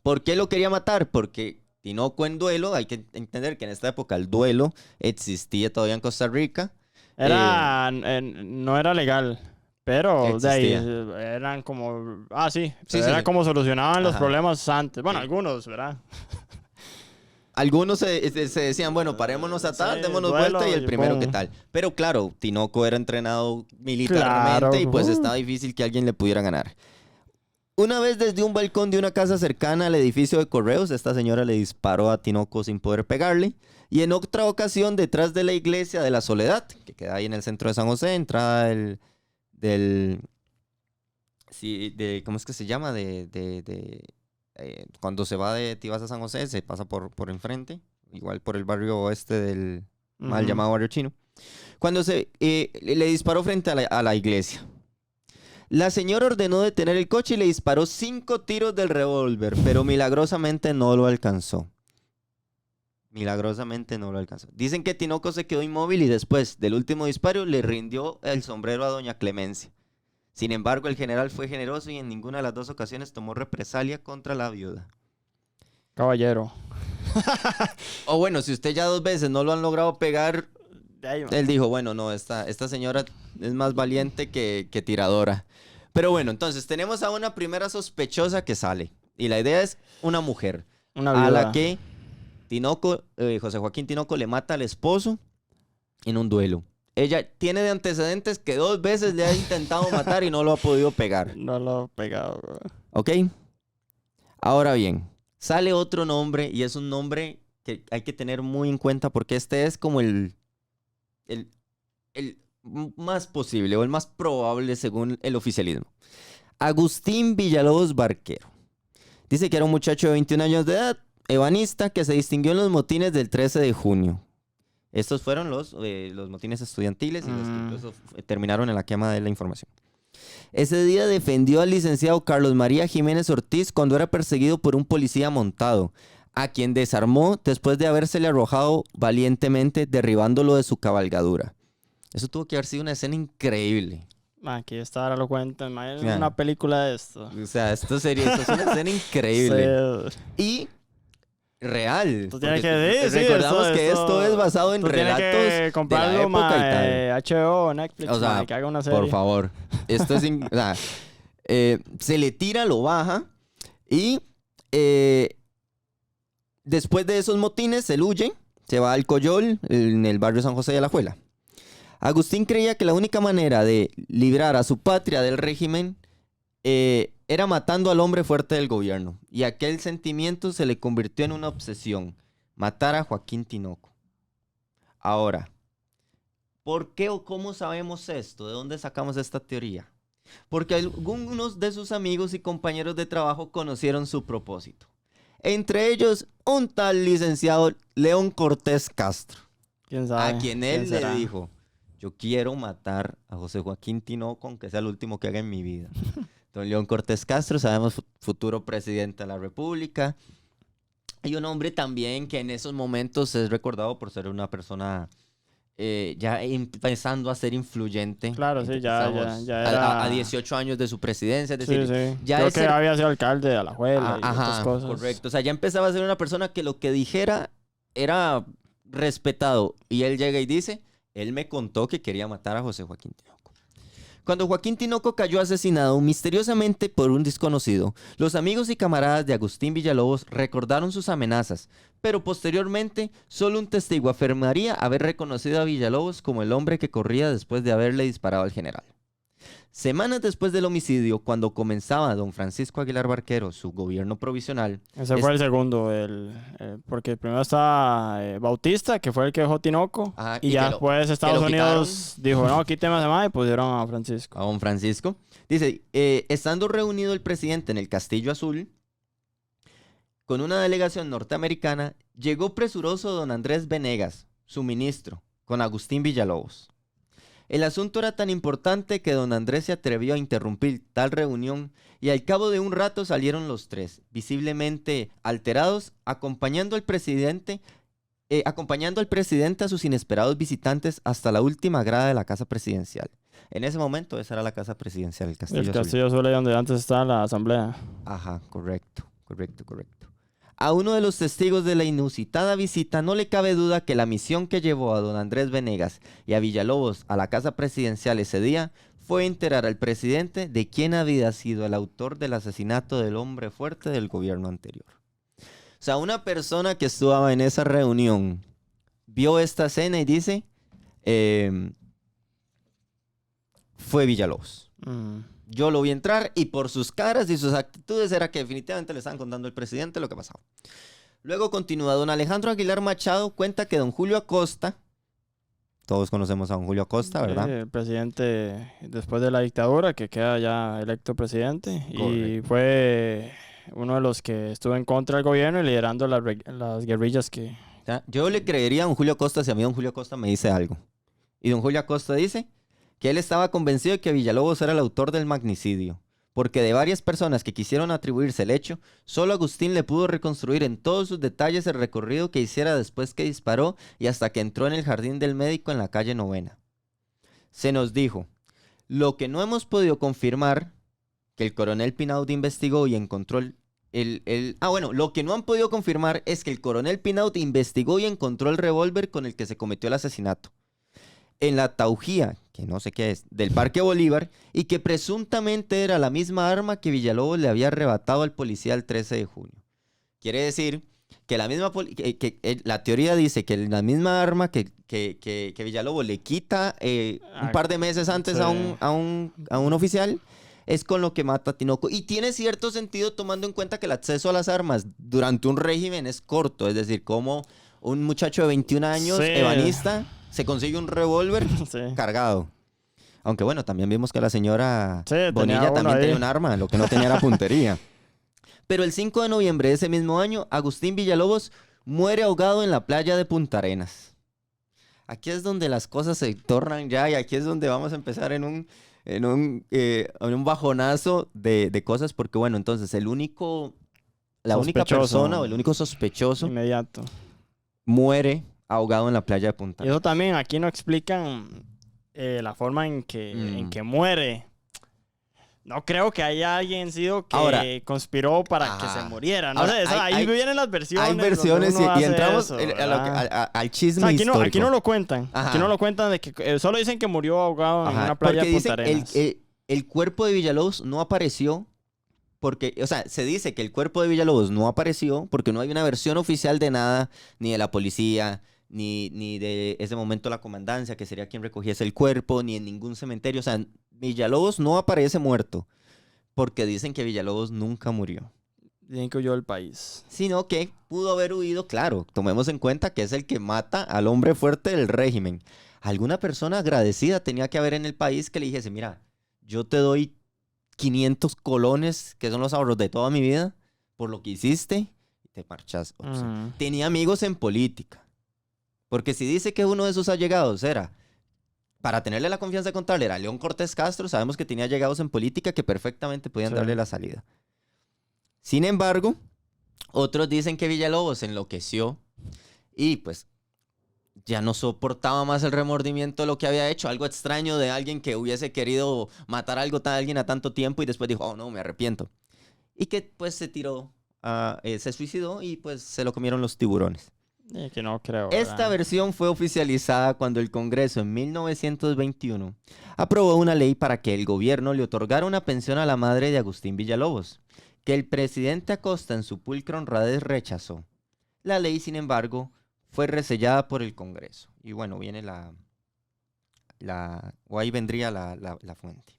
¿Por qué lo quería matar? Porque Tinoco en duelo, hay que entender que en esta época el duelo existía todavía en Costa Rica. No era legal, pero de ahí Existía. eran como... sí, Sí, pero sí, era sí. como solucionaban los Ajá. problemas antes. Bueno, Sí. algunos, ¿verdad? Algunos se decían, bueno, parémonos a tal, Sí, démonos duelo vuelta y el y primero boom. que tal. Pero claro, Tinoco era entrenado militarmente Claro, y pues estaba difícil que alguien le pudiera ganar. Una vez desde un balcón de una casa cercana al edificio de correos, esta señora le disparó a Tinoco sin poder pegarle. Y en otra ocasión, detrás de la iglesia de la Soledad, que queda ahí en el centro de San José, entrada ¿cómo es que se llama? Cuando se va de Tibás a San José, se pasa por enfrente, igual por el barrio oeste del mal Ujú. llamado barrio chino. Cuando le disparó frente a la iglesia. La señora ordenó detener el coche y le disparó 5 tiros del revólver, pero milagrosamente no lo alcanzó. Milagrosamente no lo alcanzó. Dicen que Tinoco se quedó inmóvil y después del último disparo le rindió el sombrero a doña Clemencia. Sin embargo, el general fue generoso y en ninguna de las 2 ocasiones tomó represalia contra la viuda. Caballero. O bueno, si usted ya 2 veces no lo han logrado pegar, De ahí, él dijo, bueno, no, esta señora es más valiente que tiradora. Pero bueno, entonces tenemos a una primera sospechosa que sale. Y la idea es una mujer una a viuda. la que José Joaquín Tinoco le mata al esposo en un duelo. Ella tiene de antecedentes que 2 veces le ha intentado matar y no lo ha podido pegar. No lo he pegado, bro. ¿Ok? Ahora bien, sale otro nombre y es un nombre que hay que tener muy en cuenta porque este es como el más posible o el más probable según el oficialismo. Agustín Villalobos Barquero. Dice que era un muchacho de 21 años de edad, ebanista, que se distinguió en los motines del 13 de junio. Estos fueron los motines estudiantiles y los que incluso terminaron en la quema de la información. Ese día defendió al licenciado Carlos María Jiménez Ortiz cuando era perseguido por un policía montado, a quien desarmó después de habérsele arrojado valientemente, derribándolo de su cabalgadura. Eso tuvo que haber sido una escena increíble. Aquí está, ahora lo cuentan. Es Ya. una película de esto. O sea, esto es una escena increíble. Sí. Y real. Tú tienes porque que decir, recordamos que esto es basado en tú tienes relatos que comprarlo, de la época y tal. HBO, Netflix, O sea, que haga una serie. por favor. Esto es... o sea, se le tira, lo baja y después de esos motines, él huye, se va al Coyol, en el barrio San José de Alajuela. Agustín creía que la única manera de librar a su patria del régimen era matando al hombre fuerte del gobierno. Y aquel sentimiento se le convirtió en una obsesión. Matar a Joaquín Tinoco. Ahora, ¿por qué o cómo sabemos esto? ¿De dónde sacamos esta teoría? Porque algunos de sus amigos y compañeros de trabajo conocieron su propósito. Entre ellos, un tal licenciado León Cortés Castro, ¿Quién sabe? a quien ¿Quién él será? le dijo: yo quiero matar a José Joaquín Tinoco, aunque sea el último que haga en mi vida. Don León Cortés Castro, sabemos, futuro presidente de la República. Hay un hombre también que en esos momentos es recordado por ser una persona ya empezando a ser influyente. Claro, sí, ya Estamos era... a 18 años de su presidencia, es decir, Sí, sí. ya Creo es que había sido alcalde de Alajuela y otras ajá, cosas. correcto. O sea, ya empezaba a ser una persona que lo que dijera era respetado. Y él llega y dice, él me contó que quería matar a José Joaquín Tinoco. Cuando Joaquín Tinoco cayó asesinado misteriosamente por un desconocido, los amigos y camaradas de Agustín Villalobos recordaron sus amenazas, pero posteriormente solo un testigo afirmaría haber reconocido a Villalobos como el hombre que corría después de haberle disparado al general. Semanas después del homicidio, cuando comenzaba don Francisco Aguilar Barquero su gobierno provisional... Ese fue el segundo, porque primero estaba Bautista, que fue el que dejó Tinoco, Ajá, y y ya que después Estados Unidos dijo, no, quíteme a ese mae, y pusieron a Francisco. A don Francisco. Dice, estando reunido el presidente en el Castillo Azul, con una delegación norteamericana, llegó presuroso don Andrés Venegas, su ministro, con Agustín Villalobos. El asunto era tan importante que don Andrés se atrevió a interrumpir tal reunión y al cabo de un rato salieron los tres, visiblemente alterados, acompañando al presidente a sus inesperados visitantes hasta la última grada de la casa presidencial. En ese momento esa era la casa presidencial, el Castillo El Azul. Castillo Azul es donde antes estaba la asamblea. Ajá, correcto. A uno de los testigos de la inusitada visita no le cabe duda que la misión que llevó a don Andrés Venegas y a Villalobos a la casa presidencial ese día fue enterar al presidente de quién había sido el autor del asesinato del hombre fuerte del gobierno anterior. O sea, una persona que estuvo en esa reunión vio esta escena y dice, fue Villalobos. Yo lo vi entrar y por sus caras y sus actitudes era que definitivamente le estaban contando al presidente lo que pasaba. Luego continúa, don Alejandro Aguilar Machado cuenta que don Julio Acosta, todos conocemos a don Julio Acosta, ¿verdad? Sí, el presidente después de la dictadura, que queda ya electo presidente, y Correcto. fue uno de los que estuvo en contra del gobierno y liderando las guerrillas que... O sea, yo le creería a don Julio Acosta si a mí don Julio Acosta me dice algo. Y don Julio Acosta dice que él estaba convencido de que Villalobos era el autor del magnicidio, porque de varias personas que quisieron atribuirse el hecho, solo Agustín le pudo reconstruir en todos sus detalles el recorrido que hiciera después que disparó y hasta que entró en el jardín del médico en la calle Novena. Se nos dijo, lo que no hemos podido confirmar, que el coronel Pinaud investigó y encontró lo que no han podido confirmar es que el coronel Pinaud investigó y encontró el revólver con el que se cometió el asesinato en la taujía, que no sé qué es, del Parque Bolívar, y que presuntamente era la misma arma que Villalobos le había arrebatado al policía el 13 de junio. Quiere decir que la teoría dice que la misma arma que Villalobos le quita un par de meses antes sí. a un oficial es con lo que mata a Tinoco. Y tiene cierto sentido tomando en cuenta que el acceso a las armas durante un régimen es corto, es decir, como un muchacho de 21 años, Sí. ebanista, se consigue un revólver Sí. cargado. Aunque bueno, también vimos que la señora Sí, tenía Bonilla uno también ahí. tenía un arma, lo que no tenía era puntería. Pero el 5 de noviembre de ese mismo año, Agustín Villalobos muere ahogado en la playa de Punta Arenas. Aquí es donde las cosas se tornan ya y aquí es donde vamos a empezar en un bajonazo de cosas porque bueno, entonces la única Sospechoso. persona o el único sospechoso Inmediato. muere ahogado en la playa de Punta Y Arenas. eso también, aquí no explican la forma en que muere. No creo que haya alguien sido que Ahora, conspiró para que se muriera. No ahora, sé, ahí vienen las versiones. Hay versiones donde uno y hace entramos eso, al o chisme sea, aquí histórico. no lo cuentan. Ajá. Aquí no lo cuentan de que solo dicen que murió ahogado en Ajá, una playa porque de Punta dicen Arenas. el cuerpo de Villalobos no apareció porque, o sea, se dice que el cuerpo de Villalobos no apareció porque no hay una versión oficial de nada, ni de la policía, ni de ese momento la comandancia, que sería quien recogiese el cuerpo, ni en ningún cementerio. O sea, Villalobos no aparece muerto porque dicen que Villalobos nunca murió. Dicen que huyó del país. Sino que pudo haber huido, claro. Tomemos en cuenta que es el que mata al hombre fuerte del régimen. Alguna persona agradecida tenía que haber en el país que le dijese, mira, yo te doy 500 colones, que son los ahorros de toda mi vida, por lo que hiciste, y te marchas. O sea, tenía amigos en política. Porque si dice que uno de sus allegados era, para tenerle la confianza de contarle, era León Cortés Castro, sabemos que tenía allegados en política que perfectamente podían Sí. darle la salida. Sin embargo, Otros dicen que Villalobos enloqueció y pues ya no soportaba más el remordimiento de lo que había hecho. Algo extraño de alguien que hubiese querido matar a alguien a tanto tiempo y después dijo, oh no, me arrepiento. Y que pues se tiró, se suicidó y pues se lo comieron los tiburones. Que no creo, Esta ¿verdad? versión fue oficializada cuando el Congreso en 1921 aprobó una ley para que el gobierno le otorgara una pensión a la madre de Agustín Villalobos, que el presidente Acosta en su pulcra honradez rechazó. La ley, sin embargo, fue resellada por el Congreso. Y bueno, viene o ahí vendría la fuente.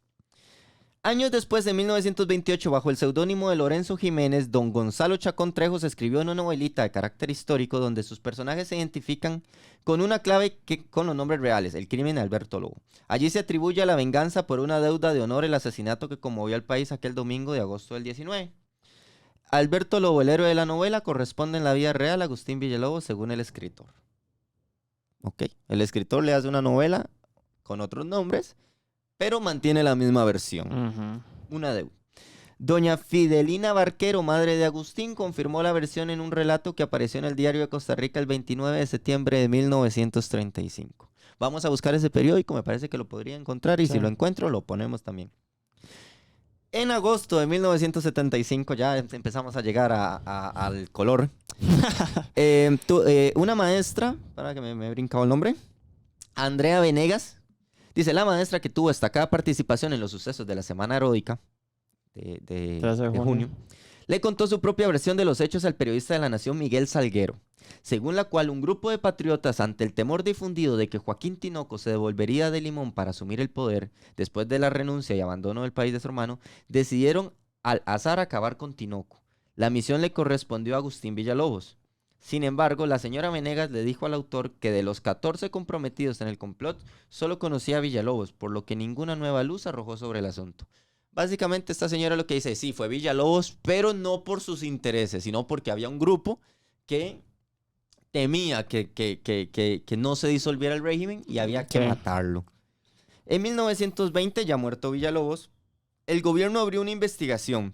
Años después, de 1928, bajo el seudónimo de Lorenzo Jiménez, don Gonzalo Chacón Trejos escribió una novelita de carácter histórico donde sus personajes se identifican con una clave con los nombres reales, el crimen de Alberto Lobo. Allí se atribuye a la venganza por una deuda de honor el asesinato que conmovió al país aquel domingo de agosto del 19. Alberto Lobo, el héroe de la novela, corresponde en la vida real a Agustín Villalobos según el escritor. Ok, el escritor le hace una novela con otros nombres, pero mantiene la misma versión. Una deuda. Doña Fidelina Barquero, madre de Agustín, confirmó la versión en un relato que apareció en el Diario de Costa Rica el 29 de septiembre de 1935. Vamos a buscar ese periódico, me parece que lo podría encontrar y Sí. si lo encuentro lo ponemos también. En agosto de 1975, ya empezamos a llegar al color. Una maestra, para que me he brincado el nombre, Andrea Venegas, dice, la maestra que tuvo destacada participación en los sucesos de la Semana Heroica de 13 de junio, le contó su propia versión de los hechos al periodista de La Nación Miguel Salguero, según la cual un grupo de patriotas, ante el temor difundido de que Joaquín Tinoco se devolvería de Limón para asumir el poder después de la renuncia y abandono del país de su hermano, decidieron al azar acabar con Tinoco. La misión le correspondió a Agustín Villalobos. Sin embargo, la señora Venegas le dijo al autor que de los 14 comprometidos en el complot, solo conocía a Villalobos, por lo que ninguna nueva luz arrojó sobre el asunto. Básicamente, esta señora lo que dice, sí, fue Villalobos, pero no por sus intereses, sino porque había un grupo que temía que no se disolviera el régimen y había que Sí. matarlo. En 1920, ya muerto Villalobos, el gobierno abrió una investigación.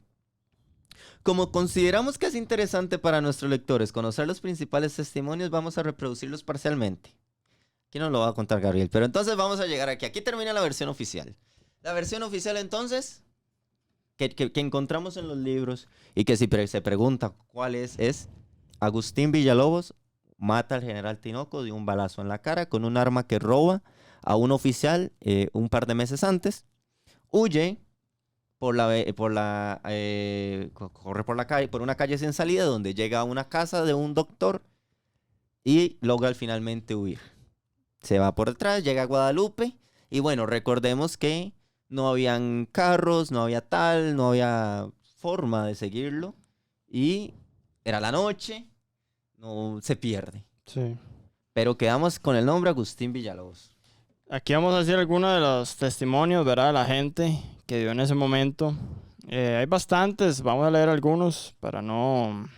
Como consideramos que es interesante para nuestros lectores conocer los principales testimonios, vamos a reproducirlos parcialmente. Aquí no lo va a contar Gabriel, pero entonces vamos a llegar aquí. Aquí termina la versión oficial. La versión oficial entonces, que encontramos en los libros y que si se pregunta cuál es Agustín Villalobos mata al general Tinoco de un balazo en la cara con un arma que roba a un oficial un par de meses antes, huye corre por la calle, por una calle sin salida, donde llega a una casa de un doctor y logra finalmente huir. Se va por detrás, llega a Guadalupe y bueno, recordemos que no habían carros, no había forma de seguirlo y era la noche, no se pierde. Sí. Pero quedamos con el nombre Agustín Villalobos. Aquí vamos a decir algunos de los testimonios, ¿verdad? De la gente que dio en ese momento. Hay bastantes, vamos a leer algunos para no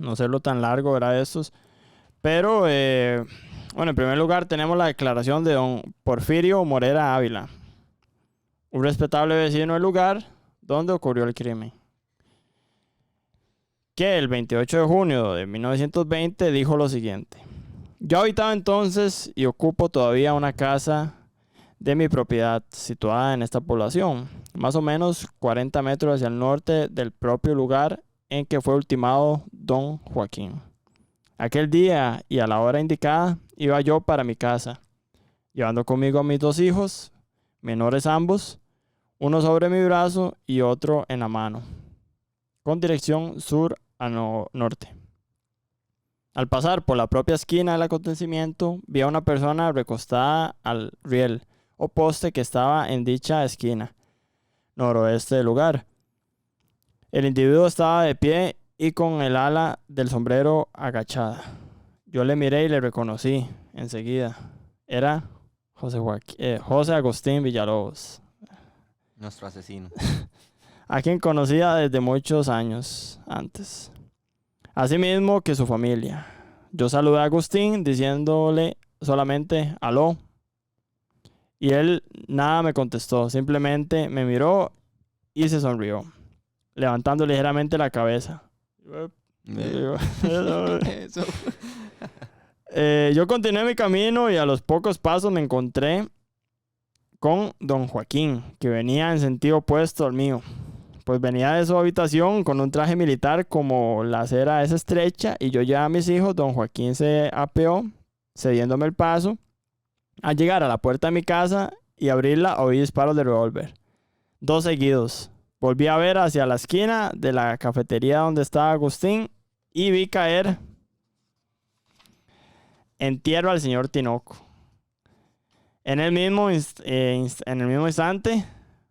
hacerlo tan largo, ¿verdad? Estos. Pero, bueno, en primer lugar tenemos la declaración de don Porfirio Morera Ávila, un respetable vecino del lugar donde ocurrió el crimen, que el 28 de junio de 1920 dijo lo siguiente. Yo habitaba entonces y ocupo todavía una casa de mi propiedad situada en esta población, más o menos 40 metros hacia el norte del propio lugar en que fue ultimado don Joaquín. Aquel día y a la hora indicada iba yo para mi casa, llevando conmigo a mis 2 hijos, menores ambos, uno sobre mi brazo y otro en la mano, con dirección sur a norte. Al pasar por la propia esquina del acontecimiento, vi a una persona recostada al riel o poste que estaba en dicha esquina, noroeste del lugar. El individuo estaba de pie y con el ala del sombrero agachada. Yo le miré y le reconocí enseguida. Era José Agustín Villalobos, Nuestro asesino. a quien conocía desde muchos años antes. Asimismo que su familia. Yo saludé a Agustín diciéndole solamente aló. Y él nada me contestó, simplemente me miró y se sonrió, levantando ligeramente la cabeza. Eso. Yo continué mi camino y a los pocos pasos me encontré con don Joaquín, que venía en sentido opuesto al mío. Pues venía de su habitación con un traje militar, como la acera es estrecha y yo llevaba a mis hijos. Don Joaquín se apeó, cediéndome el paso. Al llegar a la puerta de mi casa y abrirla, oí disparos de revólver. 2 seguidos. Volví a ver hacia la esquina de la cafetería donde estaba Agustín y vi caer en tierra al señor Tinoco. En el mismo instante,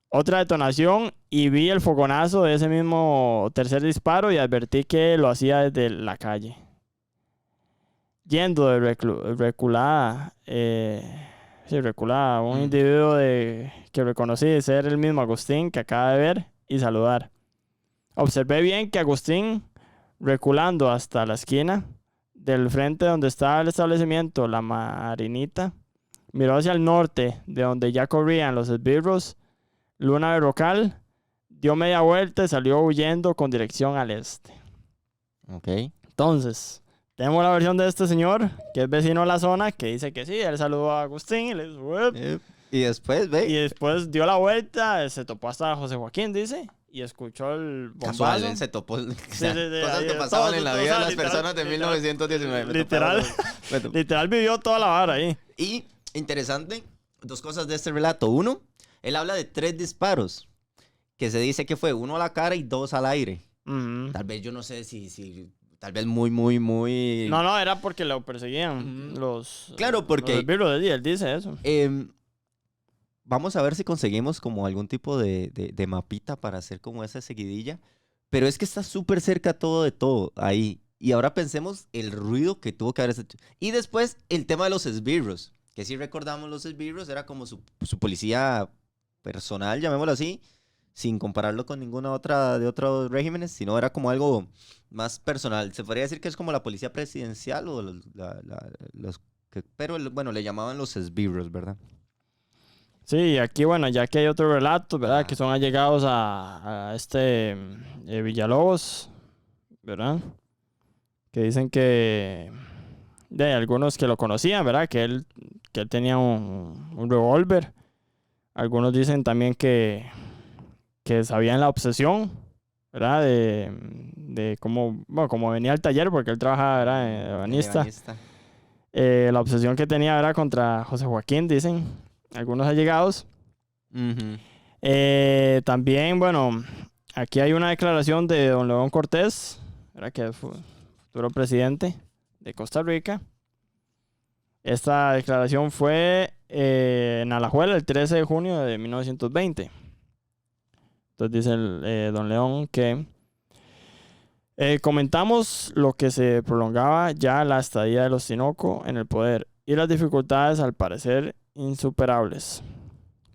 otra detonación y vi el fogonazo de ese mismo tercer disparo y advertí que lo hacía desde la calle. Yendo de reculada, un individuo que reconocí ser el mismo Agustín que acaba de ver y saludar. Observé bien que Agustín, reculando hasta la esquina del frente donde estaba el establecimiento La Marinita, miró hacia el norte, de donde ya corrían los esbirros Luna Berrocal, dio media vuelta y salió huyendo con dirección al este. Ok. Entonces, tenemos la versión de este señor, que es vecino de la zona, que dice que sí, él saludó a Agustín y le dijo, "Uep". Y después, ve. Y después dio la vuelta, se topó hasta José Joaquín, dice, y escuchó el bombazo. Casual, él se topó. O sea, cosas que pasaban en la vida de las personas de 1919. Literal vivió toda la vara ahí. Y interesante, 2 cosas de este relato. 1, él habla de 3 disparos, que se dice que fue 1 a la cara y 2 al aire. Tal vez yo no sé si tal vez muy... No, era porque lo perseguían los... Claro, porque... Los esbirros de allí, él dice eso. Vamos a ver si conseguimos como algún tipo de mapita para hacer como esa seguidilla. Pero es que está súper cerca todo de todo ahí. Y ahora pensemos el ruido que tuvo que haber hecho. Y después el tema de los esbirros. Que si recordamos, los esbirros era como su policía personal, llamémoslo así. Sin compararlo con ninguna otra de otros regímenes. Sino era como algo más personal. Se podría decir que es como la policía presidencial o pero bueno, le llamaban los esbirros, ¿verdad? Sí, aquí, bueno, ya que hay otros relatos, ¿verdad? Que son allegados a Villalobos, ¿verdad? Que dicen que... De algunos que lo conocían, ¿verdad? Que él tenía un revólver. Algunos dicen también que sabían la obsesión, ¿verdad? De cómo venía al taller, porque él trabajaba, ¿verdad? Ebanista. La obsesión que tenía, ¿verdad? Contra José Joaquín, dicen algunos allegados. También, bueno, aquí hay una declaración de don León Cortés, ¿verdad? Que fue futuro presidente de Costa Rica. Esta declaración fue en Alajuela el 13 de junio de 1920. Entonces dice don León que comentamos lo que se prolongaba ya la estadía de los Tinoco en el poder y las dificultades al parecer insuperables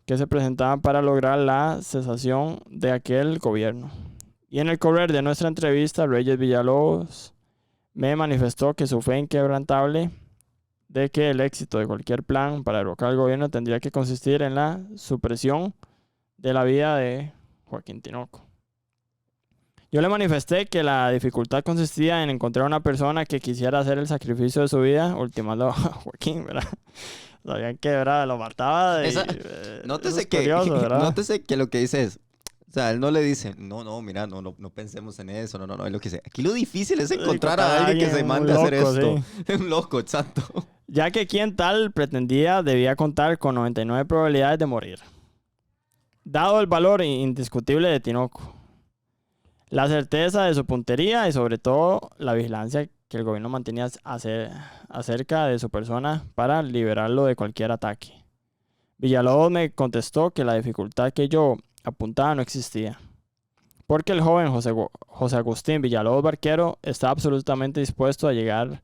que se presentaban para lograr la cesación de aquel gobierno. Y en el correr de nuestra entrevista, Reyes Villalobos me manifestó que su fe inquebrantable de que el éxito de cualquier plan para derrocar al gobierno tendría que consistir en la supresión de la vida de Joaquín Tinoco. Yo le manifesté que la dificultad consistía en encontrar una persona que quisiera hacer el sacrificio de su vida, ultimando a Joaquín, ¿verdad? Sabían que, ¿verdad? Lo mataba. Nótese que lo que dice es, o sea, él no le dice, no, mira, no pensemos en eso, no, es lo que dice. Aquí lo difícil es encontrar a alguien que se mande a hacer esto. Sí. Un loco, exacto. Ya que quien tal pretendía debía contar con 99 probabilidades de morir. Dado el valor indiscutible de Tinoco, la certeza de su puntería y sobre todo la vigilancia que el gobierno mantenía acerca de su persona para liberarlo de cualquier ataque. Villalobos me contestó que la dificultad que yo apuntaba no existía, porque el joven José Agustín Villalobos Barquero estaba absolutamente dispuesto a llevarla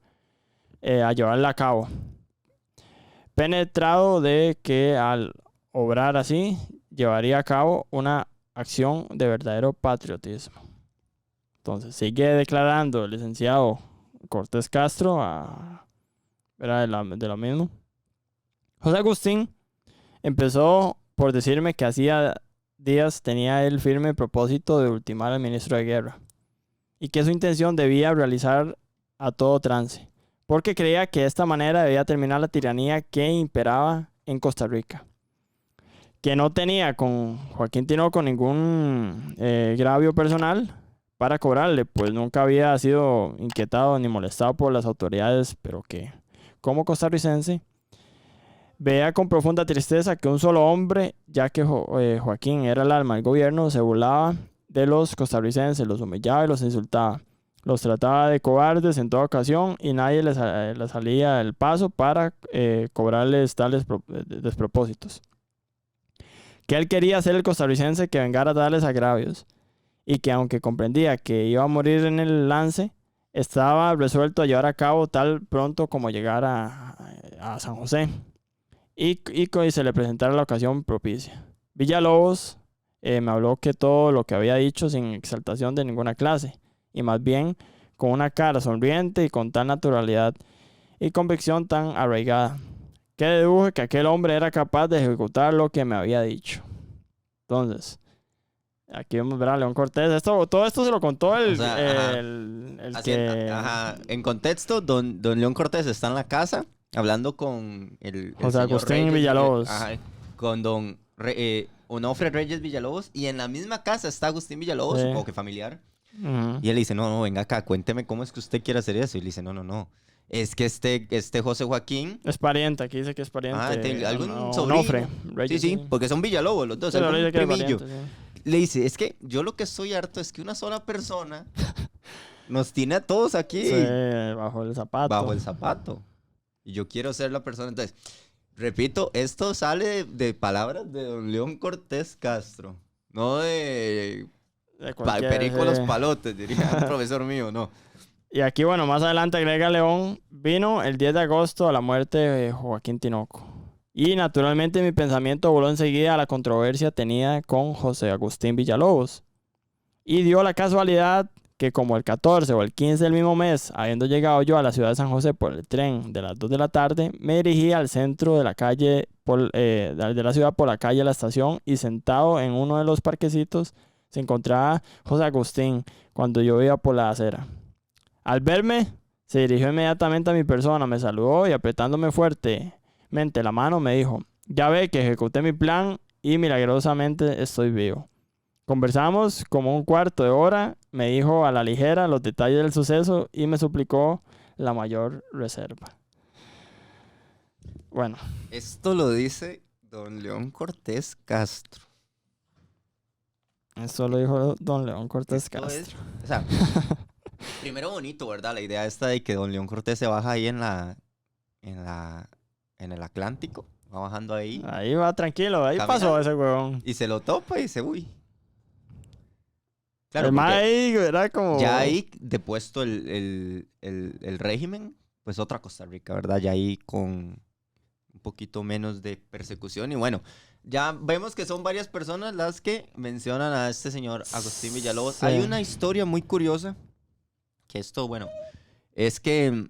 a cabo, penetrado de que al obrar así llevaría a cabo una acción de verdadero patriotismo. Entonces sigue declarando el licenciado Cortés Castro era de lo mismo. José Agustín empezó por decirme que hacía días tenía el firme propósito de ultimar al ministro de Guerra y que su intención debía realizar a todo trance, porque creía que de esta manera debía terminar la tiranía que imperaba en Costa Rica. Que no tenía con Joaquín Tinoco ningún gravio personal para cobrarle, pues nunca había sido inquietado ni molestado por las autoridades, pero que, como costarricense, veía con profunda tristeza que un solo hombre, ya que Joaquín era el alma del gobierno, se burlaba de los costarricenses, los humillaba y los insultaba. Los trataba de cobardes en toda ocasión y nadie les salía el paso para cobrarles tales despropósitos. Que él quería ser el costarricense que vengara a tales agravios y que aunque comprendía que iba a morir en el lance, estaba resuelto a llevar a cabo tal pronto como llegara a San José y se le presentara la ocasión propicia. Villalobos me habló que todo lo que había dicho sin exaltación de ninguna clase, y más bien con una cara sonriente y con tal naturalidad y convicción tan arraigada, que deduje que aquel hombre era capaz de ejecutar lo que me había dicho. Entonces, aquí vamos a ver a León Cortés. Todo esto se lo contó el que... Ajá. En contexto, don León Cortés está en la casa hablando con el José señor Agustín Reyes, Villalobos. ajá, con don Onofre Reyes Villalobos, y en la misma casa está Agustín Villalobos, Sí. supongo que familiar. Uh-huh. Y él le dice, no, venga acá, cuénteme cómo es que usted quiere hacer eso. Y le dice, no. Es que este José Joaquín... Es pariente, aquí dice que es pariente. algún Onofre sobrino. Reyes, Sí, porque son Villalobos los dos, Sí, pero algún dice que es primillo. pariente, sí. Le dice, es que yo lo que estoy harto es que una sola persona nos tiene a todos aquí Sí, bajo el zapato. bajo el zapato. Y yo quiero ser la persona. Entonces, repito, esto sale de palabras de don León Cortés Castro, no de De cualquier, perico los sí. palotes, diría un profesor mío, no. Y aquí, bueno, más adelante agrega León, vino el 10 de agosto a la muerte de Joaquín Tinoco. Y naturalmente mi pensamiento voló enseguida a la controversia tenida con José Agustín Villalobos. Y dio la casualidad que como el 14 o el 15 del mismo mes, habiendo llegado yo a la ciudad de San José por el tren de las 2 de la tarde, me dirigí al centro de la calle, de la ciudad por la calle de la estación, y sentado en uno de los parquecitos se encontraba José Agustín cuando yo iba por la acera. Al verme, se dirigió inmediatamente a mi persona, me saludó y apretándome fuertemente la mano me dijo, ya ve que ejecuté mi plan y milagrosamente estoy vivo. Conversamos como un cuarto de hora, me dijo a la ligera los detalles del suceso y me suplicó la mayor reserva. Bueno. Esto lo dice don León Cortés Castro. Eso lo dijo don León Cortés Esto Castro. o sea, primero bonito, ¿verdad? La idea esta de que don León Cortés se baja ahí en el Atlántico, va bajando ahí Ahí va tranquilo, ahí Caminando. pasó ese huevón. y se lo topa y dice, uy. Claro, El mae porque ahí era como... ya ahí depuesto el régimen, pues otra Costa Rica, ¿verdad? Ya ahí con un poquito menos de persecución y bueno, ya vemos que son varias personas las que mencionan a este señor Agustín Villalobos. Sí. Hay una historia muy curiosa, que esto, bueno, es que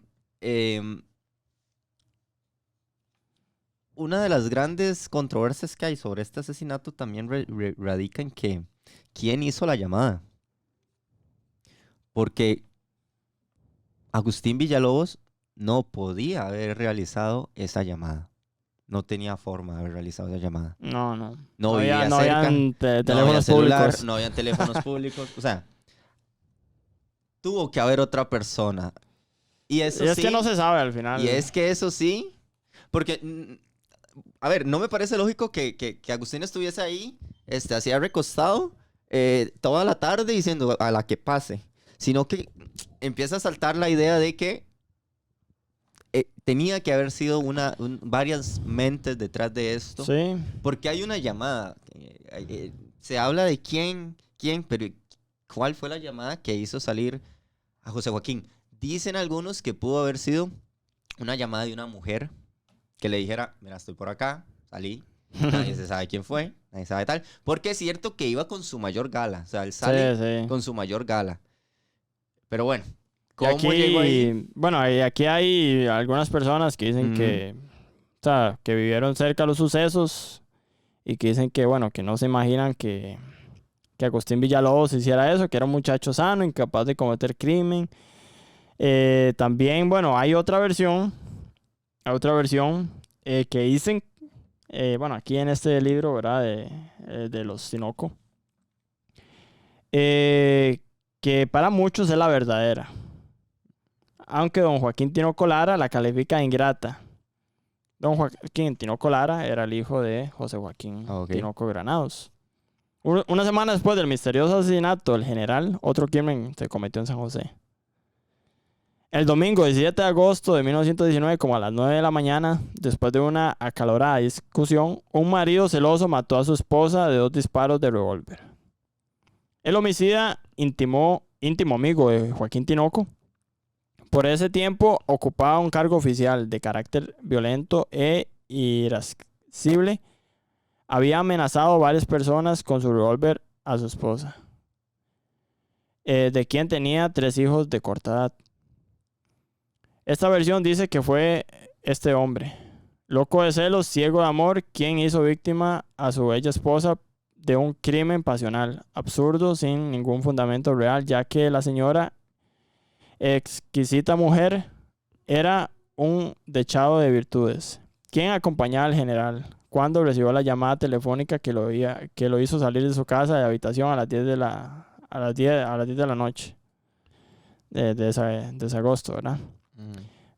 una de las grandes controversias que hay sobre este asesinato también radica en que ¿quién hizo la llamada? Porque Agustín Villalobos no podía haber realizado esa llamada. No tenía forma de haber realizado esa llamada. No, no. No había, vivía no cerca, habían no había teléfonos celular, públicos. no habían teléfonos públicos. O sea, tuvo que haber otra persona. Y eso Y es sí, que no se sabe al final. y es que eso sí, porque, a ver, no me parece lógico que Agustín estuviese ahí, así recostado, toda la tarde diciendo a la que pase, sino que empieza a saltar la idea de que tenía que haber sido varias mentes detrás de esto, Sí. porque hay una llamada, se habla de quién, pero ¿cuál fue la llamada que hizo salir a José Joaquín? Dicen algunos que pudo haber sido una llamada de una mujer que le dijera, mira, estoy por acá, salí, nadie se sabe quién fue, nadie sabe tal, porque es cierto que iba con su mayor gala, o sea, él sale Sí, sí. con su mayor gala. Pero bueno, Y ¿cómo llegó ahí? aquí, bueno, y aquí hay algunas personas que dicen que, o sea, que vivieron cerca de los sucesos y que dicen que, bueno, que no se imaginan que que Agustín Villalobos hiciera eso, que era un muchacho sano, incapaz de cometer crimen. También, bueno, hay otra versión que dicen, bueno, aquí en este libro, ¿verdad? De los Tinoco, que para muchos es la verdadera. Aunque don Joaquín Tinoco Lara la califica de ingrata. Don Joaquín Tinoco Lara era el hijo de José Joaquín Tinoco Granados. Una semana después del misterioso asesinato del general, otro crimen se cometió en San José. El domingo 17 de agosto de 1919, como a las 9 de la mañana, después de una acalorada discusión, un marido celoso mató a su esposa de 2 disparos de revólver. El homicida, íntimo amigo de Joaquín Tinoco, por ese tiempo ocupaba un cargo oficial de carácter violento e irascible. Había amenazado a varias personas con su revólver a su esposa, de quien tenía 3 hijos de corta edad. Esta versión dice que fue este hombre, loco de celos, ciego de amor, quien hizo víctima a su bella esposa de un crimen pasional, absurdo, sin ningún fundamento real, ya que la señora, exquisita mujer, era un dechado de virtudes, quien acompañaba al general cuando recibió la llamada telefónica que lo hizo salir de su casa de habitación a las 10 de la noche de ese agosto, ¿verdad?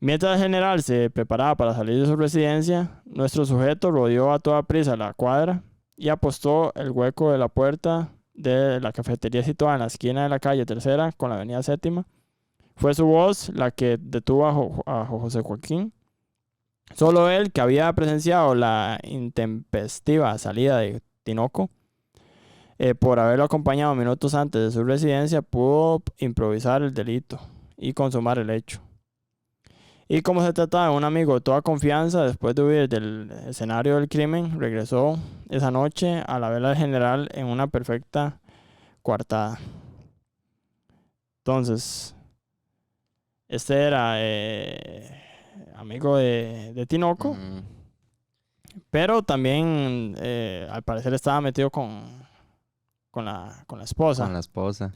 Mientras el general se preparaba para salir de su residencia, nuestro sujeto rodeó a toda prisa la cuadra y apostó el hueco de la puerta de la cafetería situada en la esquina de la calle Tercera con la avenida Séptima. Fue su voz la que detuvo a José Joaquín. Solo él, que había presenciado la intempestiva salida de Tinoco, por haberlo acompañado minutos antes de su residencia, pudo improvisar el delito y consumar el hecho. Y como se trataba de un amigo de toda confianza, después de huir del escenario del crimen, regresó esa noche a la vela del general en una perfecta coartada. Entonces, este era amigo de Tinoco, pero también al parecer estaba metido con la esposa. Con la esposa.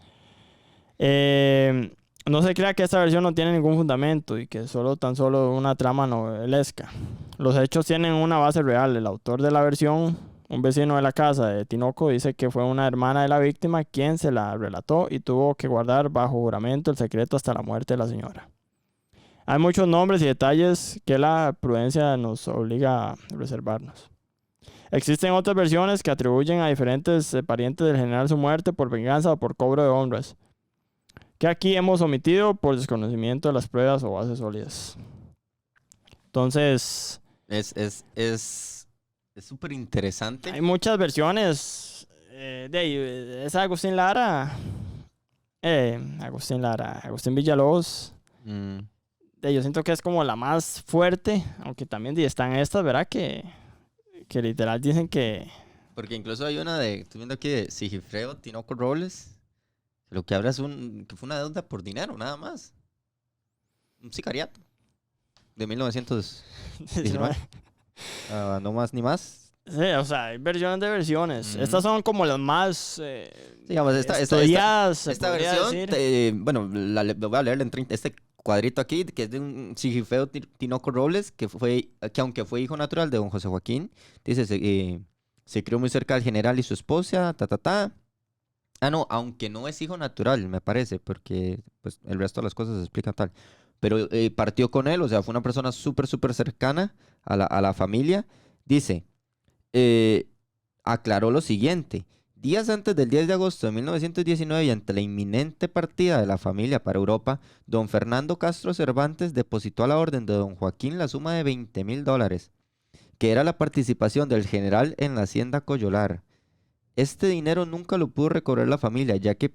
No se crea que esta versión no tiene ningún fundamento y que tan solo una trama novelesca. Los hechos tienen una base real. El autor de la versión, un vecino de la casa de Tinoco, dice que fue una hermana de la víctima quien se la relató y tuvo que guardar bajo juramento el secreto hasta la muerte de la señora. Hay muchos nombres y detalles que la prudencia nos obliga a reservarnos. Existen otras versiones que atribuyen a diferentes parientes del general su muerte por venganza o por cobro de honras, que aquí hemos omitido por desconocimiento de las pruebas o bases sólidas. Entonces, es súper interesante. Hay muchas versiones. Esa Agustín Lara, Agustín Villalobos. Yo siento que es como la más fuerte, aunque también están estas, ¿verdad? Que literal dicen que... Porque incluso hay una estoy viendo aquí de Sigifredo Tinoco Robles. Lo que habla que fue una deuda por dinero, nada más. Un sicariato. De 1919. No más ni más. Sí, o sea, hay versiones de versiones. Estas son como las más digamos, estudiadas. Esta versión, bueno, voy a leerla en 30. Este cuadrito aquí, que es de un Sigifredo Tinoco Robles, que aunque fue hijo natural de don José Joaquín, dice, se crió muy cerca del general y su esposa, no, aunque no es hijo natural, me parece, porque pues, el resto de las cosas se explican tal. Pero partió con él, o sea, fue una persona súper cercana a la familia. Dice, aclaró lo siguiente. Días antes del 10 de agosto de 1919 y ante la inminente partida de la familia para Europa, don Fernando Castro Cervantes depositó a la orden de don Joaquín la suma de $20,000, que era la participación del general en la hacienda Coyolar. Este dinero nunca lo pudo recobrar la familia, ya que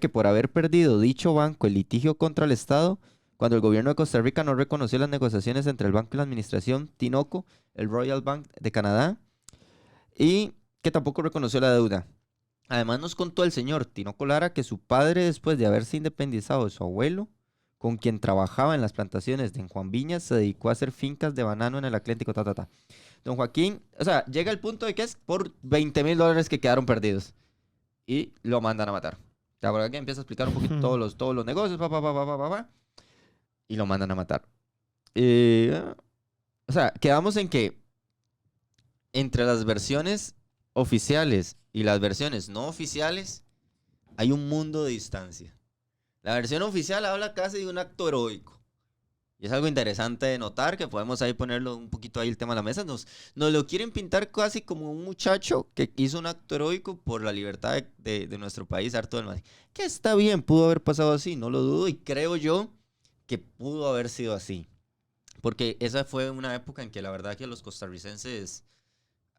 por haber perdido dicho banco el litigio contra el Estado, cuando el gobierno de Costa Rica no reconoció las negociaciones entre el banco y la administración Tinoco, el Royal Bank de Canadá, y que tampoco reconoció la deuda. Además nos contó el señor Tinoco Lara que su padre, después de haberse independizado de su abuelo, con quien trabajaba en las plantaciones de Juan Viñas, se dedicó a hacer fincas de banano en el Atlántico, Don Joaquín, o sea, llega el punto de que es por $20,000 que quedaron perdidos. y lo mandan a matar. La verdad que empieza a explicar un poquito todos los negocios, y lo mandan a matar. O sea, quedamos en que entre las versiones oficiales y las versiones no oficiales hay un mundo de distancia. La versión oficial habla casi de un acto heroico. Y es algo interesante de notar, que podemos ahí ponerlo un poquito ahí el tema a la mesa. Nos lo quieren pintar casi como un muchacho que hizo un acto heroico por la libertad de nuestro país, harto del Madrid. Que está bien, pudo haber pasado así, no lo dudo, y creo yo que pudo haber sido así. Porque esa fue una época en que la verdad que los costarricenses,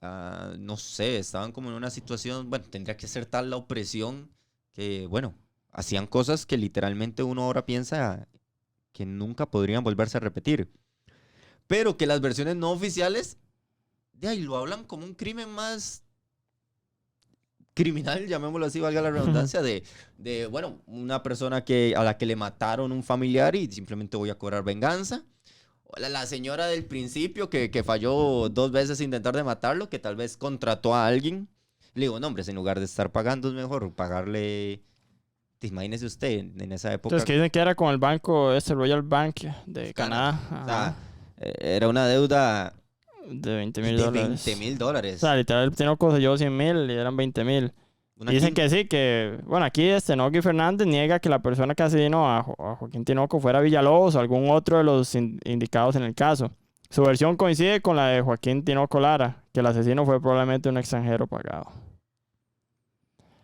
no sé, estaban como en una situación, bueno, tendría que ser tal la opresión que, bueno, hacían cosas que literalmente uno ahora piensa que nunca podrían volverse a repetir. Pero que las versiones no oficiales, de ahí lo hablan como un crimen más criminal, llamémoslo así, valga la redundancia, bueno, una persona a la que le mataron un familiar y simplemente voy a cobrar venganza. O la señora del principio que falló 2 veces intentar de matarlo, que tal vez contrató a alguien. Le digo, no, hombre, en lugar de estar pagando, es mejor pagarle. Imagínese usted en esa época. Entonces, que dicen que era con el banco, Royal Bank de Canadá. O sea, era una deuda de $20,000. de $20,000. O sea, literal, el Tinoco se llevó 100,000 y eran 20,000. Dicen que sí, que... Bueno, aquí Nogui Fernández niega que la persona que asesinó a Joaquín Tinoco fuera Villalobos o algún otro de los indicados en el caso. Su versión coincide con la de Joaquín Tinoco Lara, que el asesino fue probablemente un extranjero pagado.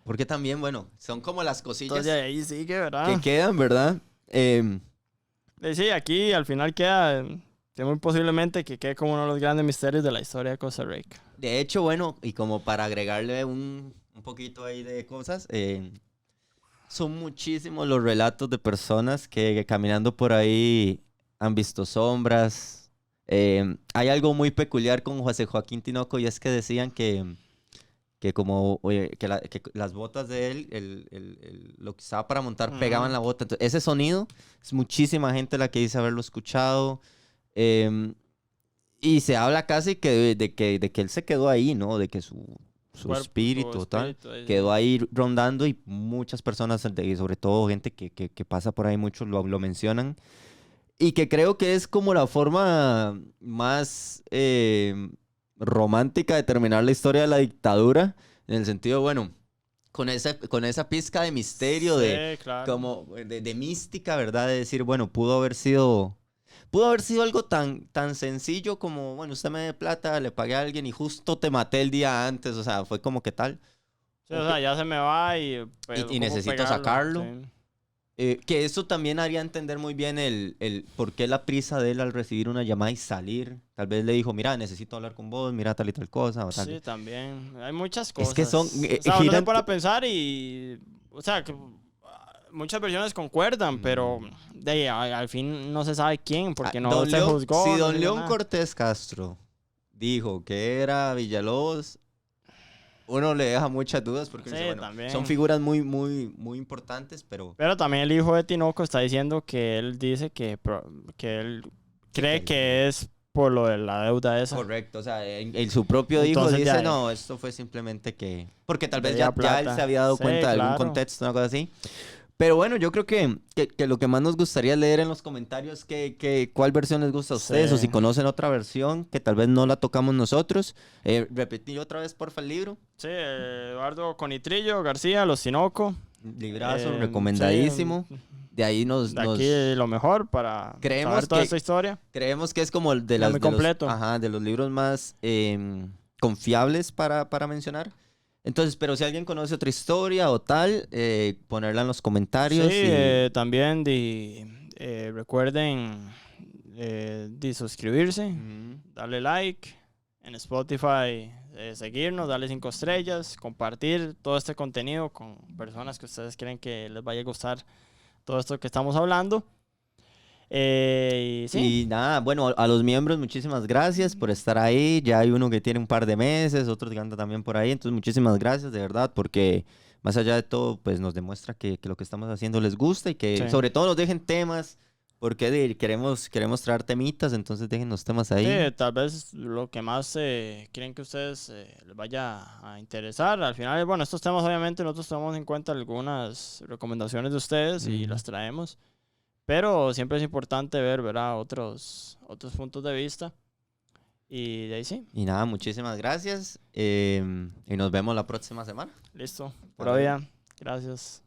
Porque también, bueno, son como las cosillas. Entonces ahí sigue, ¿verdad? Que quedan, ¿verdad? Sí, aquí al final queda... muy posiblemente que quede como uno de los grandes misterios de la historia de Costa Rica. De hecho, bueno, y como para agregarle un poquito ahí de cosas, son muchísimos los relatos de personas que caminando por ahí han visto sombras. Hay algo muy peculiar con José Joaquín Tinoco, y es que decían que las botas de él, lo que usaba para montar, pegaban la bota. Entonces, ese sonido, es muchísima gente la que dice haberlo escuchado. Y se habla casi que de que él se quedó ahí, ¿no? De que su espíritu tal quedó ahí rondando, y muchas personas, y sobre todo gente que pasa por ahí mucho, lo mencionan. Y que creo que es como la forma más romántica de terminar la historia de la dictadura, en el sentido, bueno, con esa pizca de misterio, sí, claro. como de mística, ¿verdad? De decir, bueno, pudo haber sido algo tan sencillo como, bueno, usted me dé plata, le pagué a alguien y justo te maté el día antes, o sea, fue como que tal. Sí, o sea, ya se me va y necesito sacarlo. Sí. Que eso también haría entender muy bien el por qué la prisa de él al recibir una llamada y salir. Tal vez le dijo, mira, necesito hablar con vos, mira tal y tal cosa. O tal. Sí, también. Hay muchas cosas. Es que son... o sea, uno se pone a pensar y... O sea, que muchas versiones concuerdan, pero de ahí, al fin no se sabe quién, porque no se juzgó. Si don León Cortés Castro dijo que era Villalobos, uno le deja muchas dudas, porque sí, dice, bueno, también. son figuras muy, muy, muy importantes, pero... Pero también el hijo de Tinoco está diciendo que él dice que él cree que es por lo de la deuda esa. Correcto, o sea, su propio hijo dice, no, esto fue simplemente que... Porque tal vez ya él se había dado cuenta de algún contexto, una cosa así. Pero bueno, yo creo que lo que más nos gustaría leer en los comentarios, cuál versión les gusta a ustedes, o si conocen otra versión que tal vez no la tocamos nosotros. Repetir otra vez, porfa, el libro. Sí, Eduardo Conitrillo García, Los Tinoco. Librazo, recomendadísimo. Sí, de ahí aquí lo mejor para saber toda esta historia. Creemos que es como de los libros más confiables para mencionar. Entonces, pero si alguien conoce otra historia o tal, ponerla en los comentarios. Sí, también recuerden suscribirse, darle like en Spotify, seguirnos, darle 5 estrellas, compartir todo este contenido con personas que ustedes creen que les vaya a gustar todo esto que estamos hablando. Y nada, bueno, a los miembros muchísimas gracias por estar ahí. Ya hay uno que tiene un par de meses, otro que anda también por ahí. Entonces muchísimas gracias, de verdad, porque más allá de todo, pues nos demuestra que lo que estamos haciendo les gusta, y que sobre todo nos dejen temas Porque queremos traer temitas, entonces dejen los temas ahí. Sí, tal vez lo que más creen que ustedes les vaya a interesar. Al final, bueno, estos temas obviamente nosotros tomamos en cuenta algunas recomendaciones de ustedes y las traemos. Pero siempre es importante ver, ¿verdad? Otros puntos de vista. Y de ahí sí. Y nada, muchísimas gracias. Y nos vemos la próxima semana. Listo. Hasta Por luego. hoy ya. Gracias.